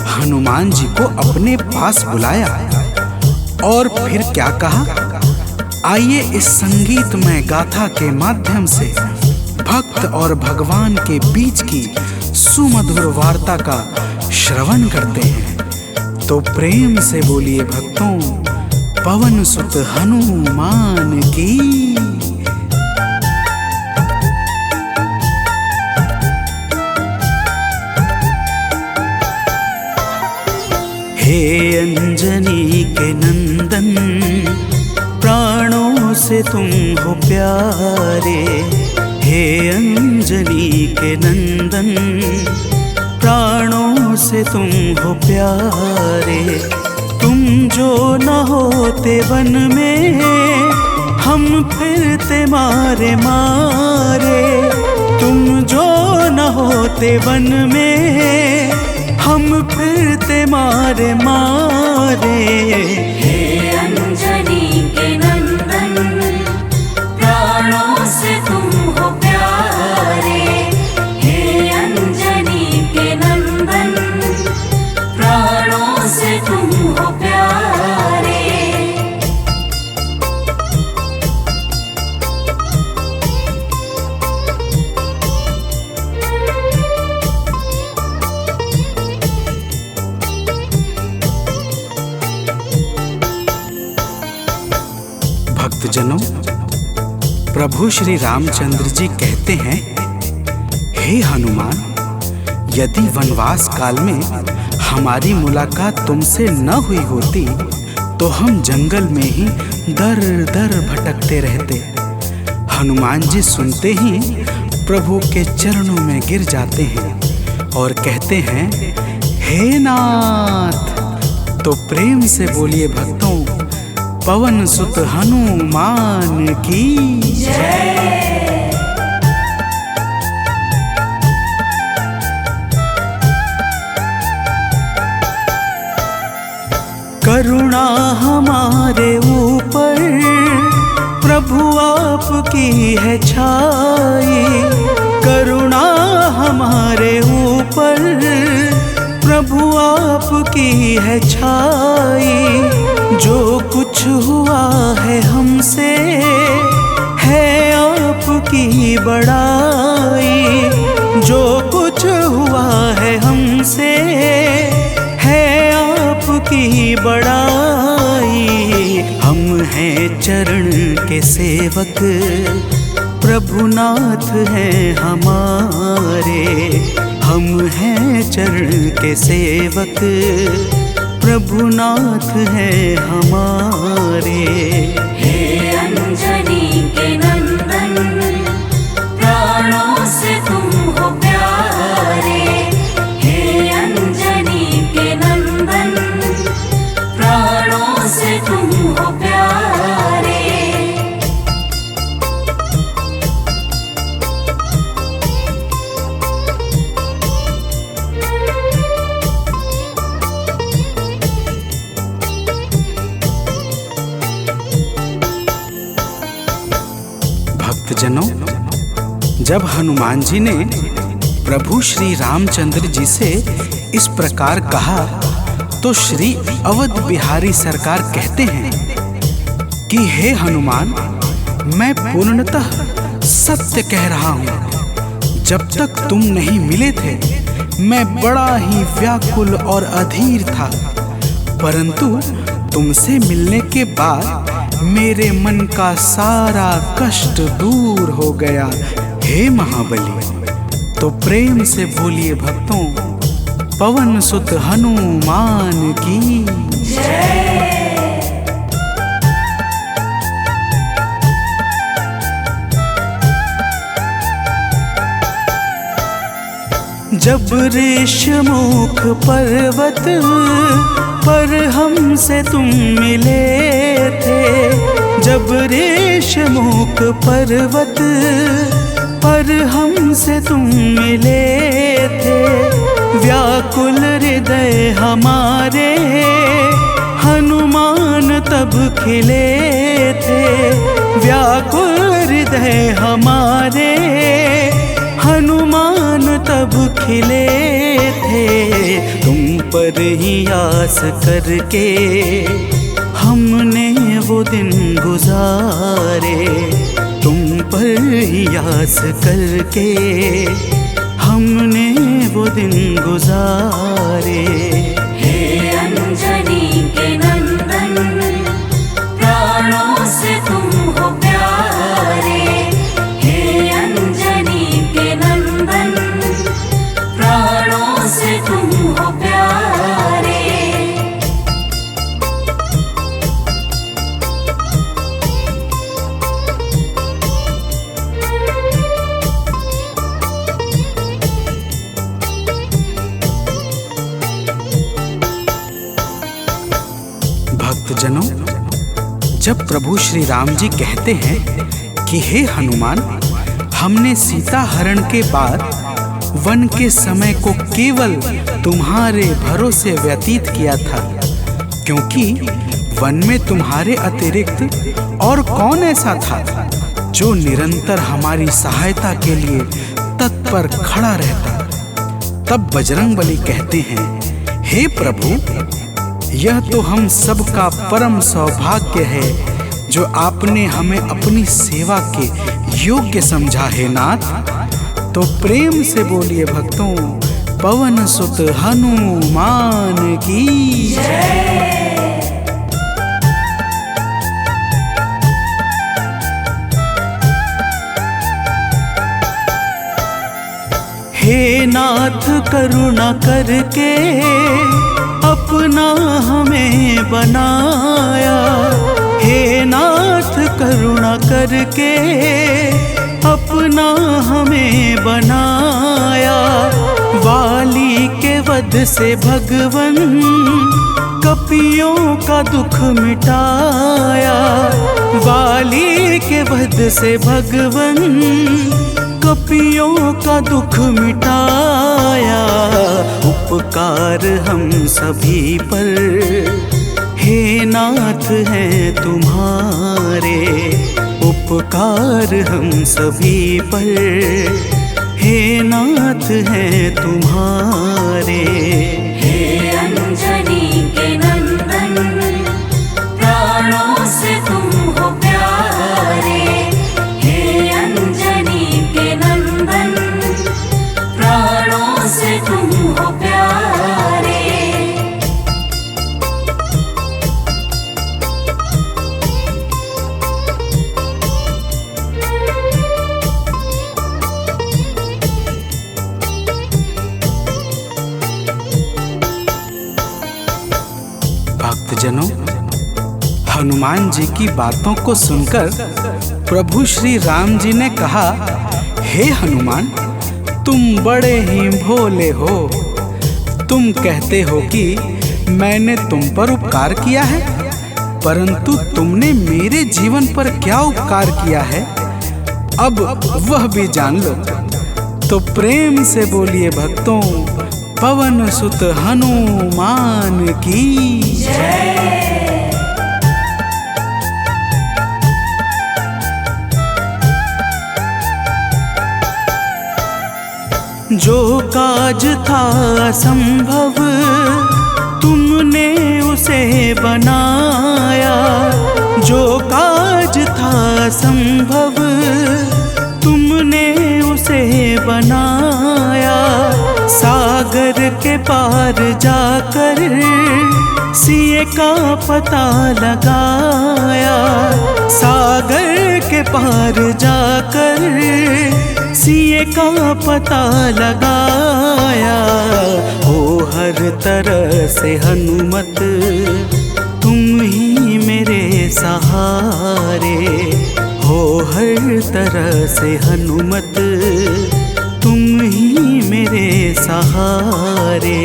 हनुमान जी को अपने पास बुलाया और फिर क्या कहा, आइए इस संगीतमय गाथा के माध्यम से भक्त और भगवान के बीच की सुमधुर वार्ता का श्रवण करते हैं। तो प्रेम से बोलिए भक्तों, पवन सुत हनुमान की। हे अंजनी के नंदन, प्राणों से तुम हो प्यारे। हे अंजनी के नंदन, प्राणों से तुम हो प्यारे। तुम जो न होते वन में, हम फिरते मारे मारे। तुम जो न होते वन में, हम फिरते मारे मारे। हे अंजनी के नंदन, प्राणों से तुम हो प्यारे। हे अंजनी के नंदन, प्राणों से तुम हो प्यारे। भक्तजनों, प्रभु श्री रामचंद्र जी कहते हैं, हे हनुमान, यदि वनवास काल में हमारी मुलाकात तुमसे न हुई होती तो हम जंगल में ही दर दर भटकते रहते। हनुमान जी सुनते ही प्रभु के चरणों में गिर जाते हैं और कहते हैं, हे नाथ। तो प्रेम से बोलिए भक्तों, पवन सुत हनुमान की जय। करुणा हमारे ऊपर प्रभु आपकी है छाई। करुणा हमारे ऊपर प्रभु आपकी है छाई। जो कुछ हुआ है हमसे है आपकी बड़ाई। जो कुछ हुआ है हमसे है आपकी बड़ाई। हम हैं चरण के सेवक, प्रभुनाथ हैं हमारे। हम हैं चरण के सेवक, प्रभुनाथ हैं हमारे। हे अंजनी के नंदन, प्राणों से तुम हो प्यारे। हे अंजनी के नंदन, प्राणों से तुम हो प्यारे। भक्तजनों, जब हनुमान जी ने प्रभु श्री रामचंद्र जी से इस प्रकार कहा तो श्री अवध बिहारी सरकार कहते हैं कि हे हनुमान, मैं पूर्णतः सत्य कह रहा हूँ। जब तक तुम नहीं मिले थे मैं बड़ा ही व्याकुल और अधीर था, परंतु तुमसे मिलने के बाद मेरे मन का सारा कष्ट दूर हो गया। हे महाबली, तो प्रेम से बोलिए भक्तों, पवन सुत हनुमान की जब ऋषमुख पर्वत पर हमसे तुम मिले थे, जब ऋषमुख पर्वत पर हमसे तुम मिले थे, व्याकुल हृदय हमारे हनुमान तब खिले थे, व्याकुल हृदय हमारे हनुमान तब खिले थे। तुम पर ही आस करके हमने वो दिन गुजारे, तुम पर ही आस करके हमने वो दिन गुजारे। हे अंजनी के नंदन, प्राणों से तुम हो प्यारे, हे अंजनी के नंदन, प्राणों से तुम हो प्यारे। भक्तजनों, जब प्रभु श्री राम जी कहते हैं कि हे हनुमान, हमने सीता हरण के बाद वन के समय को केवल तुम्हारे भरोसे व्यतीत किया था, क्योंकि वन में तुम्हारे अतिरिक्त और कौन ऐसा था जो निरंतर हमारी सहायता के लिए तत्पर खड़ा रहता। तब बजरंगबली कहते हैं, हे प्रभु, यह तो हम सबका परम सौभाग्य है जो आपने हमें अपनी सेवा के योग्य समझा है नाथ। तो प्रेम से बोलिए भक्तों, पवन सुत हनुमान की हे नाथ करुणा करके अपना हमें बनाया, हे नाथ करुणा करके अपना हमें बनाया। वाली के वध से भगवन कपियों का दुख मिटाया, वाली के वध से भगवन कपियों का दुख मिटाया। उपकार हम सभी पर हे नाथ हैं तुम्हारे, उपकार हम सभी पर हे नाथ हैं तुम्हारे। हे अंजनी के नंदन, प्राणों से तुम हो प्यारे, हे अंजनी के नंदन, प्राणों से तुम हो प्यारे। भक्तजनों, हनुमान जी की बातों को सुनकर प्रभु श्री राम जी ने कहा, हे हनुमान, तुम बड़े ही भोले हो। तुम कहते हो कि मैंने तुम पर उपकार किया है, परंतु तुमने मेरे जीवन पर क्या उपकार किया है, अब वह भी जान लो। तो प्रेम से बोलिए भक्तों, पवन सुत हनुमान की जो काज था संभव तुमने उसे बनाया, जो काज था संभव तुमने उसे बनाया। सागर के पार जाकर सिए का पता लगाया, सागर के पार जाकर सिए का पता लगाया। ओ तरह से हनुमत, तुम ही मेरे सहारे हो। हर तरह से हनुमत, तुम ही मेरे सहारे।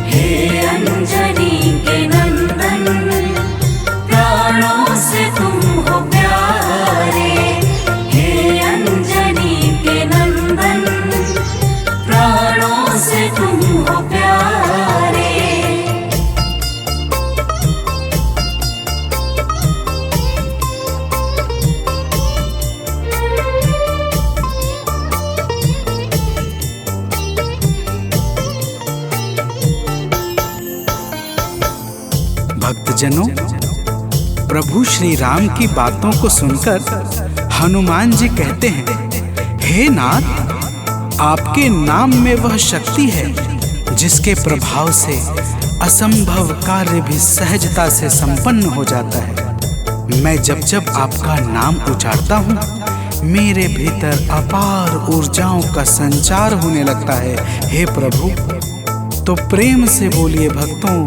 हे अंजनी के नंदन, प्राणों से तुम हो प्यारे। हे अंजनी के नंदन, प्राणों से तुम हो प्यारे। भक्तजनों, प्रभु श्री राम की बातों को सुनकर हनुमान जी कहते हैं, हे नाथ, आपके नाम में वह शक्ति है जिसके प्रभाव से असंभव कार्य भी सहजता से संपन्न हो जाता है। मैं जब जब आपका नाम उच्चारता हूँ, मेरे भीतर अपार ऊर्जाओं का संचार होने लगता है। हे प्रभु, तो प्रेम से बोलिए भक्तों,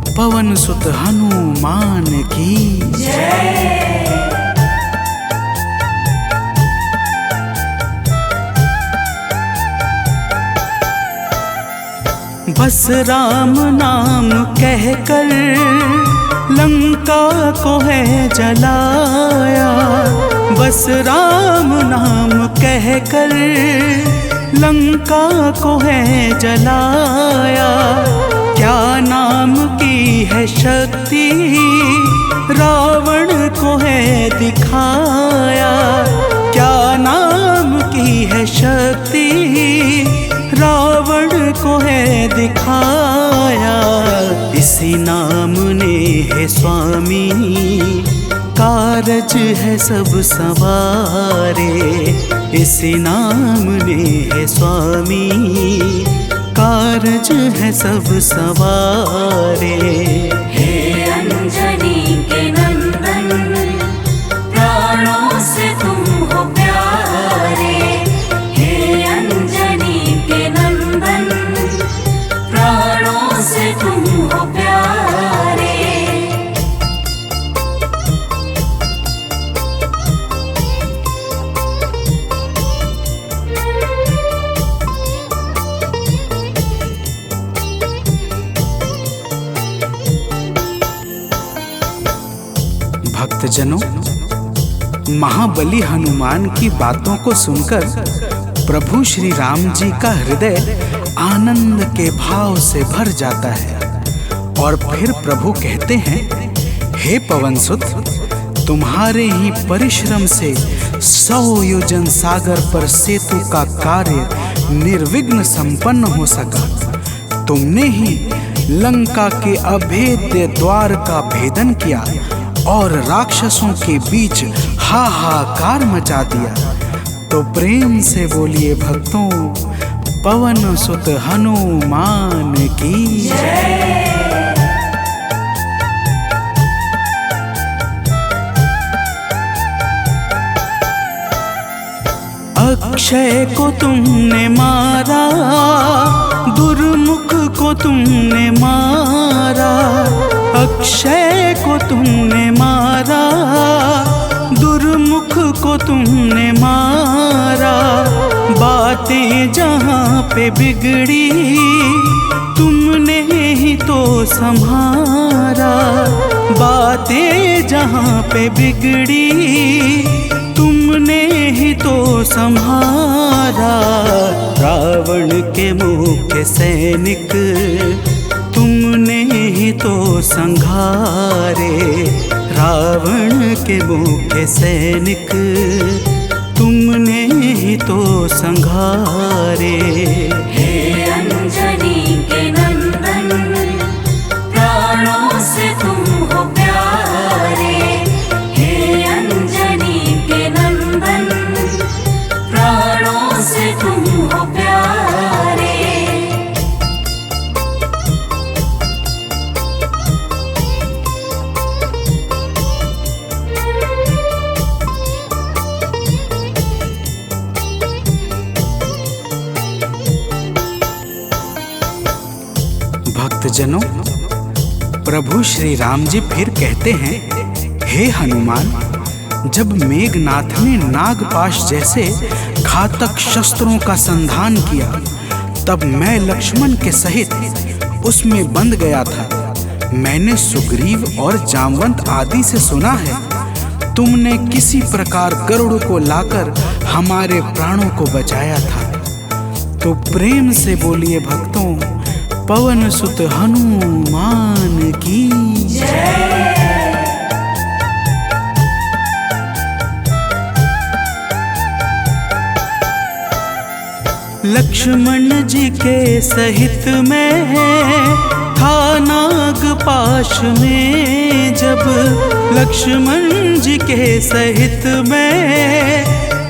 पवन सुत हनुमान की जय। बस राम नाम कहकर लंका को है जलाया। बस राम नाम कहकर लंका को है जलाया। क्या नाम की है शक्ति, रावण को है दिखाया। क्या नाम की है शक्ति, रावण को है दिखाया। इसी नाम ने है स्वामी, कारज है सब सवारे। इसी नाम ने है स्वामी, कारज है सब सवारे। हे अंजनी के नंदन, प्राणों से तुम हो प्यारे। हे अंजनी के नंदन, प्राणों से तुम हो प्यारे। भक्तजनों, महाबली हनुमान की बातों को सुनकर प्रभु श्री राम जी का हृदय आनंद के भाव से भर जाता है। और फिर प्रभु कहते हैं, हे पवनसुत, तुम्हारे ही परिश्रम से 100 योजन सागर पर सेतु का कार्य निर्विघ्न संपन्न हो सका। तुमने ही लंका के अभेद्य द्वार का भेदन किया और राक्षसों के बीच हाहाकार मचा दिया। तो प्रेम से बोलिए भक्तों, पवन सुत हनुमान की जय। अक्षय को तुमने मारा, दुर्मुख को तुमने मारा। अक्षय को तुमने मारा, दुर्मुख को तुमने मारा। बातें जहाँ पे बिगड़ी, तुमने ही तो संभारा। बातें जहाँ पे बिगड़ी, तुमने ही तो संहारा। रावण के मुख्य सैनिक तुमने ही तो संघारे। रावण के मुख्य सैनिक तुमने ही तो संघारे। हे अंजनी के नंदन, प्राणों से तुम हो प्यारे। हे अंजनी के नंदन, प्राणों से तुम हो प्यारे। भक्तजनों, प्रभु श्री राम जी फिर कहते हैं, हे हनुमान, जब मेघनाथ ने नागपाश जैसे घातक शस्त्रों का संधान किया, तब मैं लक्ष्मण के सहित उसमें बंध गया था। मैंने सुग्रीव और जामवंत आदि से सुना है, तुमने किसी प्रकार गरुड़ को लाकर हमारे प्राणों को बचाया था। तो प्रेम से बोलिए भक्तों, पवन सुत हनुमान की जय। लक्ष्मण जी के सहित में था नागपाश में, जब लक्ष्मण जी के सहित में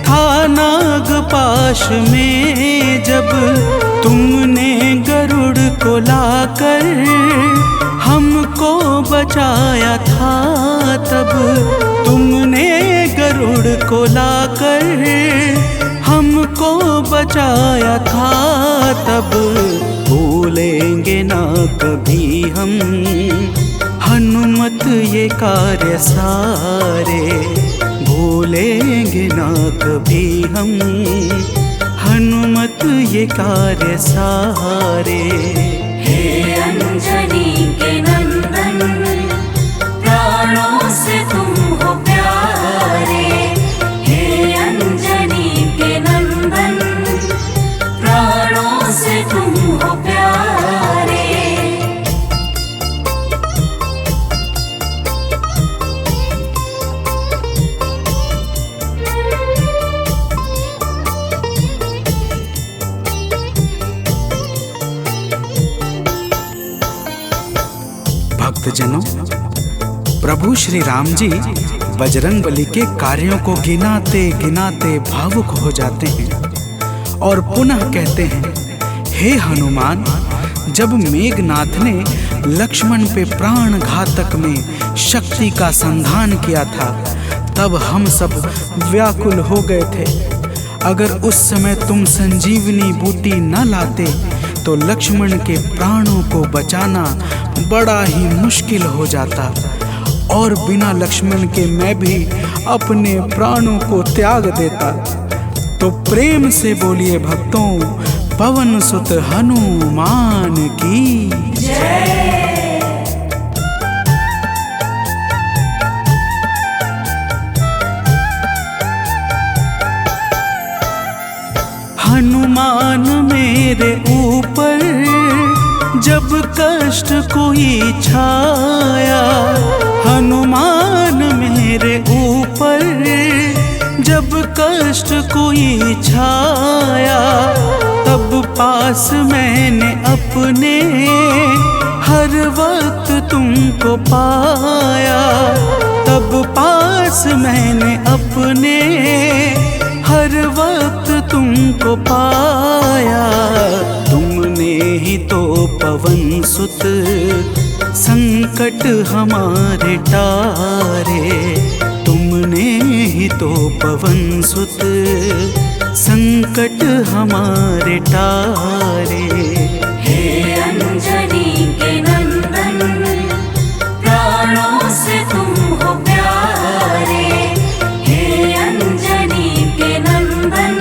था नागपाश में, जब तुमने गरुड़ को लाकर हमको बचाया था, तब तुमने गरुड़ को लाकर हमको बचाया था, तब भूलेंगे ना कभी हम हनुमत ये कार्य सारे, भूलेंगे ना कभी हम हनुमत ये कार्य सारे। हे अंजनी के नंदन, प्राणों से तुम हो प्यारे। हे अंजनी के नंदन, प्राणों से तुम हो प्यारे। भक्तजनों, प्रभु श्री राम जी बजरंगबली के कार्यों को गिनाते गिनाते भावुक हो जाते हैं और पुनः कहते हैं, हे हनुमान, जब मेघनाथ ने लक्ष्मण पे प्राण घातक में शक्ति का संधान किया था, तब हम सब व्याकुल हो गए थे। अगर उस समय तुम संजीवनी बूटी न लाते तो लक्ष्मण के प्राणों को बचाना बड़ा ही मुश्किल हो जाता, और बिना लक्ष्मण के मैं भी अपने प्राणों को त्याग देता। तो प्रेम से बोलिए भक्तों, पवन सुत हनुमान की जय। हनुमान मेरे ऊपर जब कष्ट कोई छाया, हनुमान मेरे ऊपर जब कष्ट कोई छाया, तब पास मैंने अपने हर वक्त तुमको पाया, तब पास मैंने अपने हर वक्त तुमको पाया। तुमने ही तो पवन सुत संकट हमारे टारे, तुमने ही तो पवन सुत संकट हमारे टारे। हे अंजनी के नंदन, प्राणों से तुम हो प्यारे। हे अंजनी के नंदन,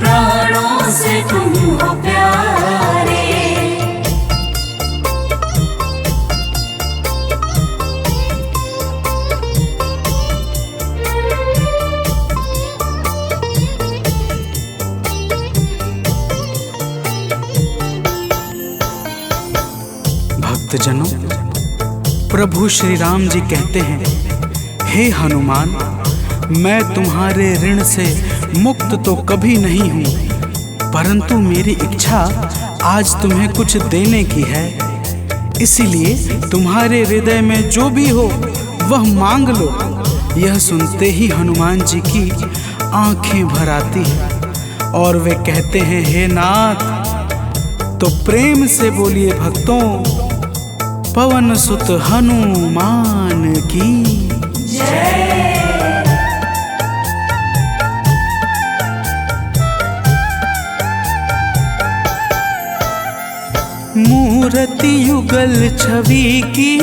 प्राणों से तुम हो प्यारे। भक्तजनों, प्रभु श्री राम जी कहते हैं, हे हनुमान, मैं तुम्हारे ऋण से मुक्त तो कभी नहीं हूँ, परंतु मेरी इच्छा आज तुम्हें कुछ देने की है। इसीलिए तुम्हारे हृदय में जो भी हो वह मांग लो। यह सुनते ही हनुमान जी की आंखें भर आती हैं और वे कहते हैं, हे नाथ। तो प्रेम से बोलिए भक्तों, पवन सुत हनुमान की जय। मूर्ति युगल छवि की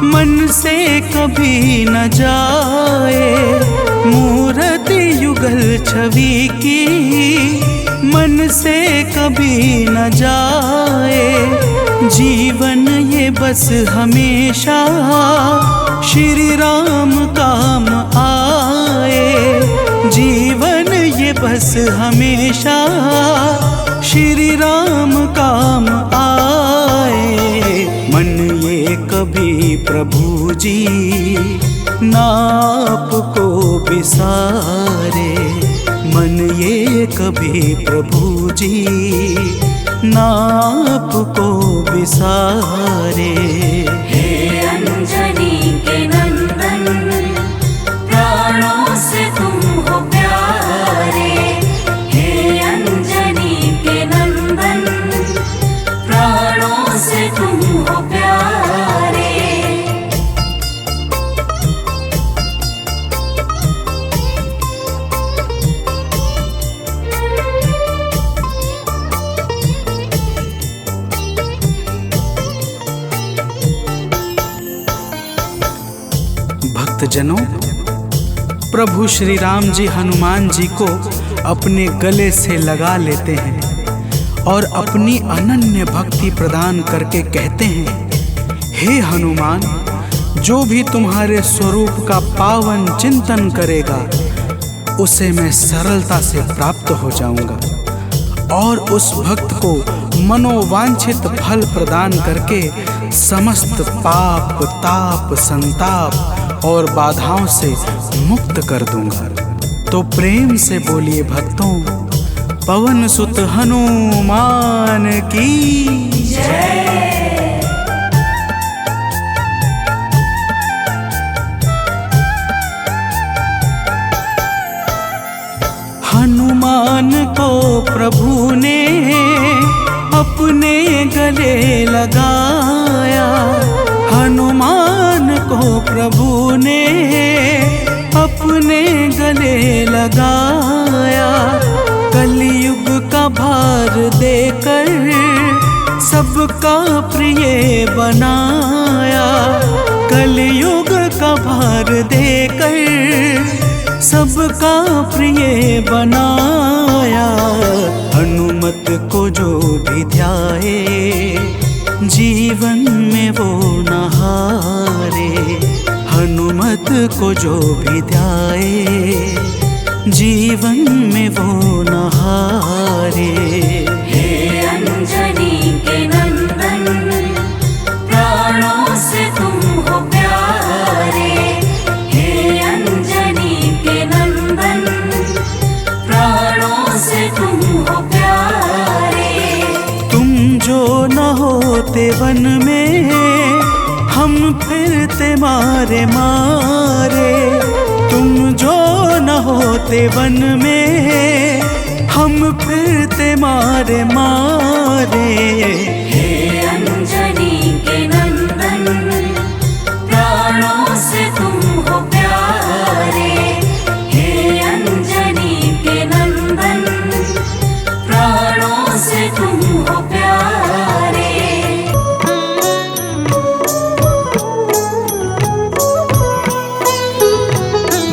मन से कभी न जाए। मूर्ति युगल छवि की मन से कभी न जाए। जीवन ये बस हमेशा श्री राम काम आए। जीवन ये बस हमेशा श्री राम काम आए। मन ये कभी प्रभु जी नाप को बिसारे। मन ये कभी प्रभु जी नाप को बिसारे। हे अंजनी के नंदन, प्राणों से तुम हो प्यारे। हे अंजनी के नंदन, प्राणों से तुम हो प्यारे। भक्तजनों, प्रभु श्री राम जी हनुमान जी को अपने गले से लगा लेते हैं और अपनी अनन्य भक्ति प्रदान करके कहते हैं, हे हनुमान, जो भी तुम्हारे स्वरूप का पावन चिंतन करेगा उसे मैं सरलता से प्राप्त हो जाऊंगा और उस भक्त को मनोवांछित फल प्रदान करके समस्त पाप, ताप, संताप और बाधाओं से मुक्त कर दूंगा। तो प्रेम से बोलिए भक्तों, पवन सुत हनुमान की जय। हनुमान को प्रभु ने अपने गले लगाया। हनुमान को प्रभु ने अपने गले लगाया। कलयुग का भार देकर सबका प्रिय बनाया। कलयुग का भार देकर सबका प्रिय बनाया। हनुमत को जो भी ध्याए जीवन में वो न हारे। हनुमत को जो भी ध्याए जीवन में वो न हारे। हे अंजनी के नंदन, प्राणों से तुम हो प्यारे। हे अंजनी के नंदन, प्राणों से तुम हो प्यारे। तुम जो न होते वन में हम फिरते मारे मारे। तुम जो न होते वन में हम फिरते मारे मारे। हे अंजनी के नंदन, प्राणों से तुम हो प्यारे। हे अंजनी के नंदन, प्राणों से तुम हो प्यारे।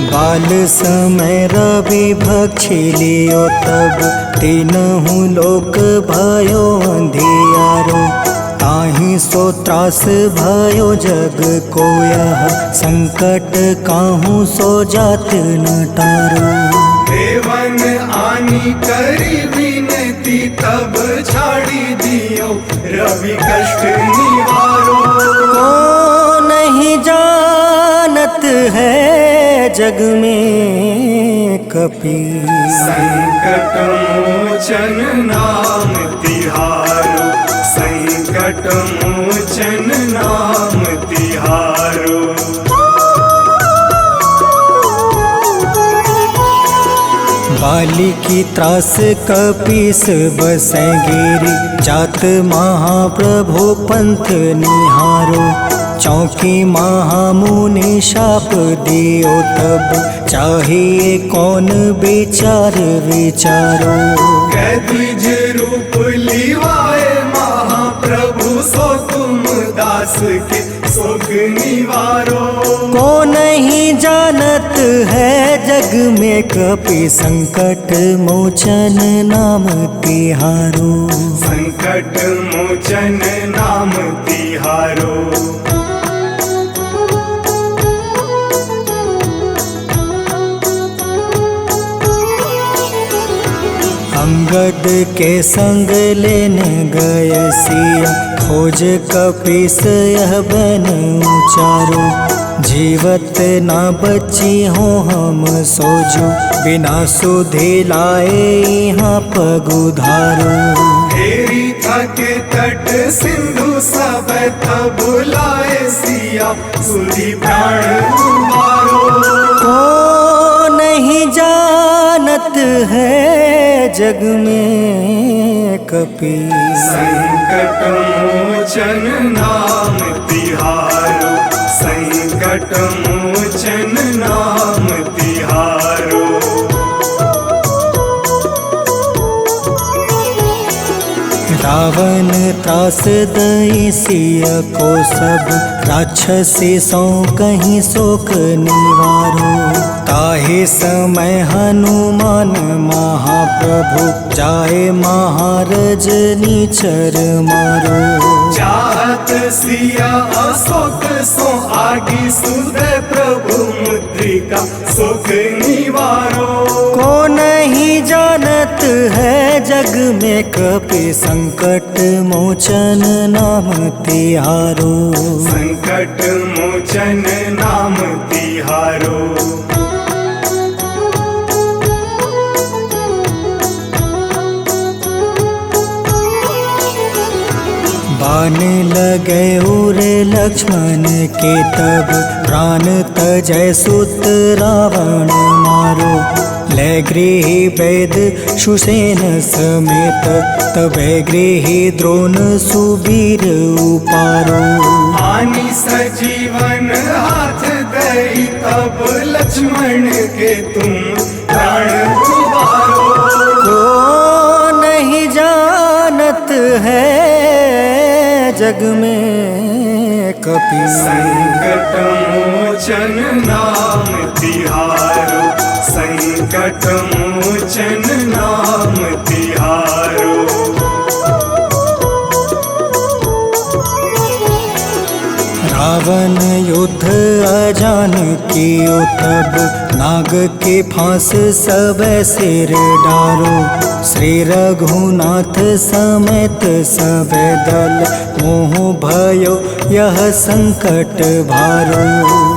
बाल समय रवि भक्षी लियो तब तीनहु लोक भयो अंधियारो। ताहि सो त्रास भयो जग को यह संकट काहू सो जात न टारो। देवन आनी करी विनती तब छाड़ी दियो रवि कष्ट निवारो। को नहीं जानत है जग में कपि संकट मोचन नाम तिहारो। संकट मोचन नाम तिहारो। बाली की त्रास कपीस बसै गिरी। जात महाप्रभु पंथ निहारो। चौकी महामुनि शाप दियो तब चाहिए कौन विचार विचारो। कैद्विज रूप लिवाए महा सो तुम दास के शोक निवारो। को नहीं जानत है जग में कपि संकट मोचन नाम तिहारो। संकट मोचन नाम तिहारो। अंगद के संग लेने गए सिया खोज कपीस यह बन उचारो। जीवत ना बची हो हम सोजो बिना सुधि लाए यहाँ पगुधारो। हेरी थके तट सिंधु सब तब बुलाए सिया सुधि प्राण तुम्हारो। को नहीं जानत है जग में कपि संकट मोचन नाम तिहारो। संकट मोचन नाम तिहारो। रावण त्रास दई सिया को सब राक्षसी सो कहीं शोक निवारो। ताहे समय हनुमान महाप्रभु जाए महारज नीचर मारो। चाहत सिया अशोक सो आगी सुदय प्रभु मुद्रिका सुख निवारो। को नहीं जानत है जग में कपि संकट मोचन नाम तिहारो। संकट मोचन नाम तिहारो। बाण लगे उरे लक्ष्मण के तब प्राण तजय सुत रावण मारो। ले गृह वैद सुसेन समेत तबे गृह द्रोण सुबीर उपारो। हानि सजीवन हाथ दई तब लक्ष्मण के तुम प्राण उबारो। को नहीं जानत है जग में कपि संकट मोचन नाम तिहारो। संकट मोचन नाम तिहारो। रावण युद्ध अजान कियो तब नाग के फांस सब सिर डारो। श्री रघुनाथ समेत सब दल मोह भयो यह संकट भारो।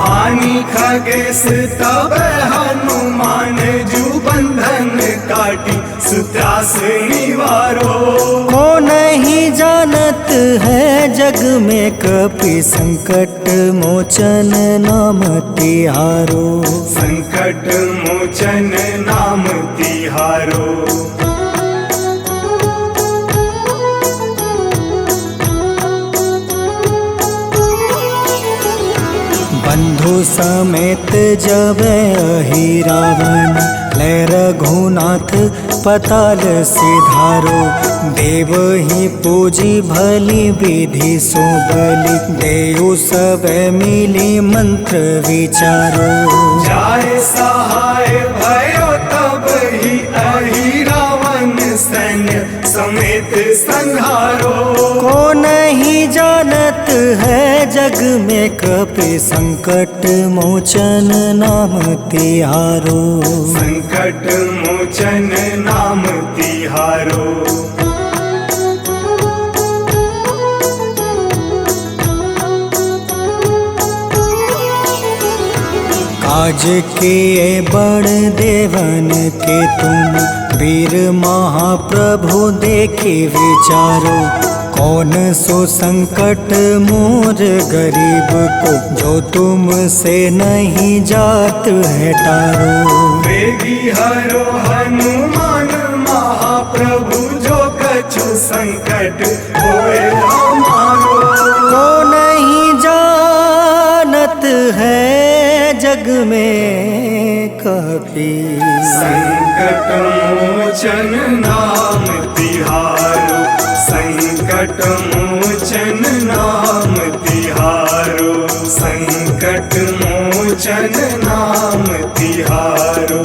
आनी खगेश तब हनुमान जू बंधन काटी सुत्रास निवारो। को नहीं जानत है जग में कपि संकट मोचन नाम तिहारो। संकट मोचन नाम तिहारो। बंधु समेत जब अहि रावण ले रघुनाथ पताल सिधारो। देव ही पूजी भली विधि सो बलि देव सब मिली मंत्र विचारो। जाए सहाय भयो तब ही अहि रावण सैन्य समेत संहारो। को नहीं जानत है जग में कपि संकट मोचन नाम तिहारो। संकट मोचन नाम तिहारो। काज किए बड़ देवन के तुम वीर महाप्रभु देखे विचारो। कौन सो संकट मोर गरीब को जो तुमसे नहीं जात है टारो। वेगी हरो हनुमान महाप्रभु जो कछु संकट होए हमारो। को नहीं जानत है जग में कपि संकट मोचन नाम तिहारो। संकट मोचन कंचन नाम तिहारो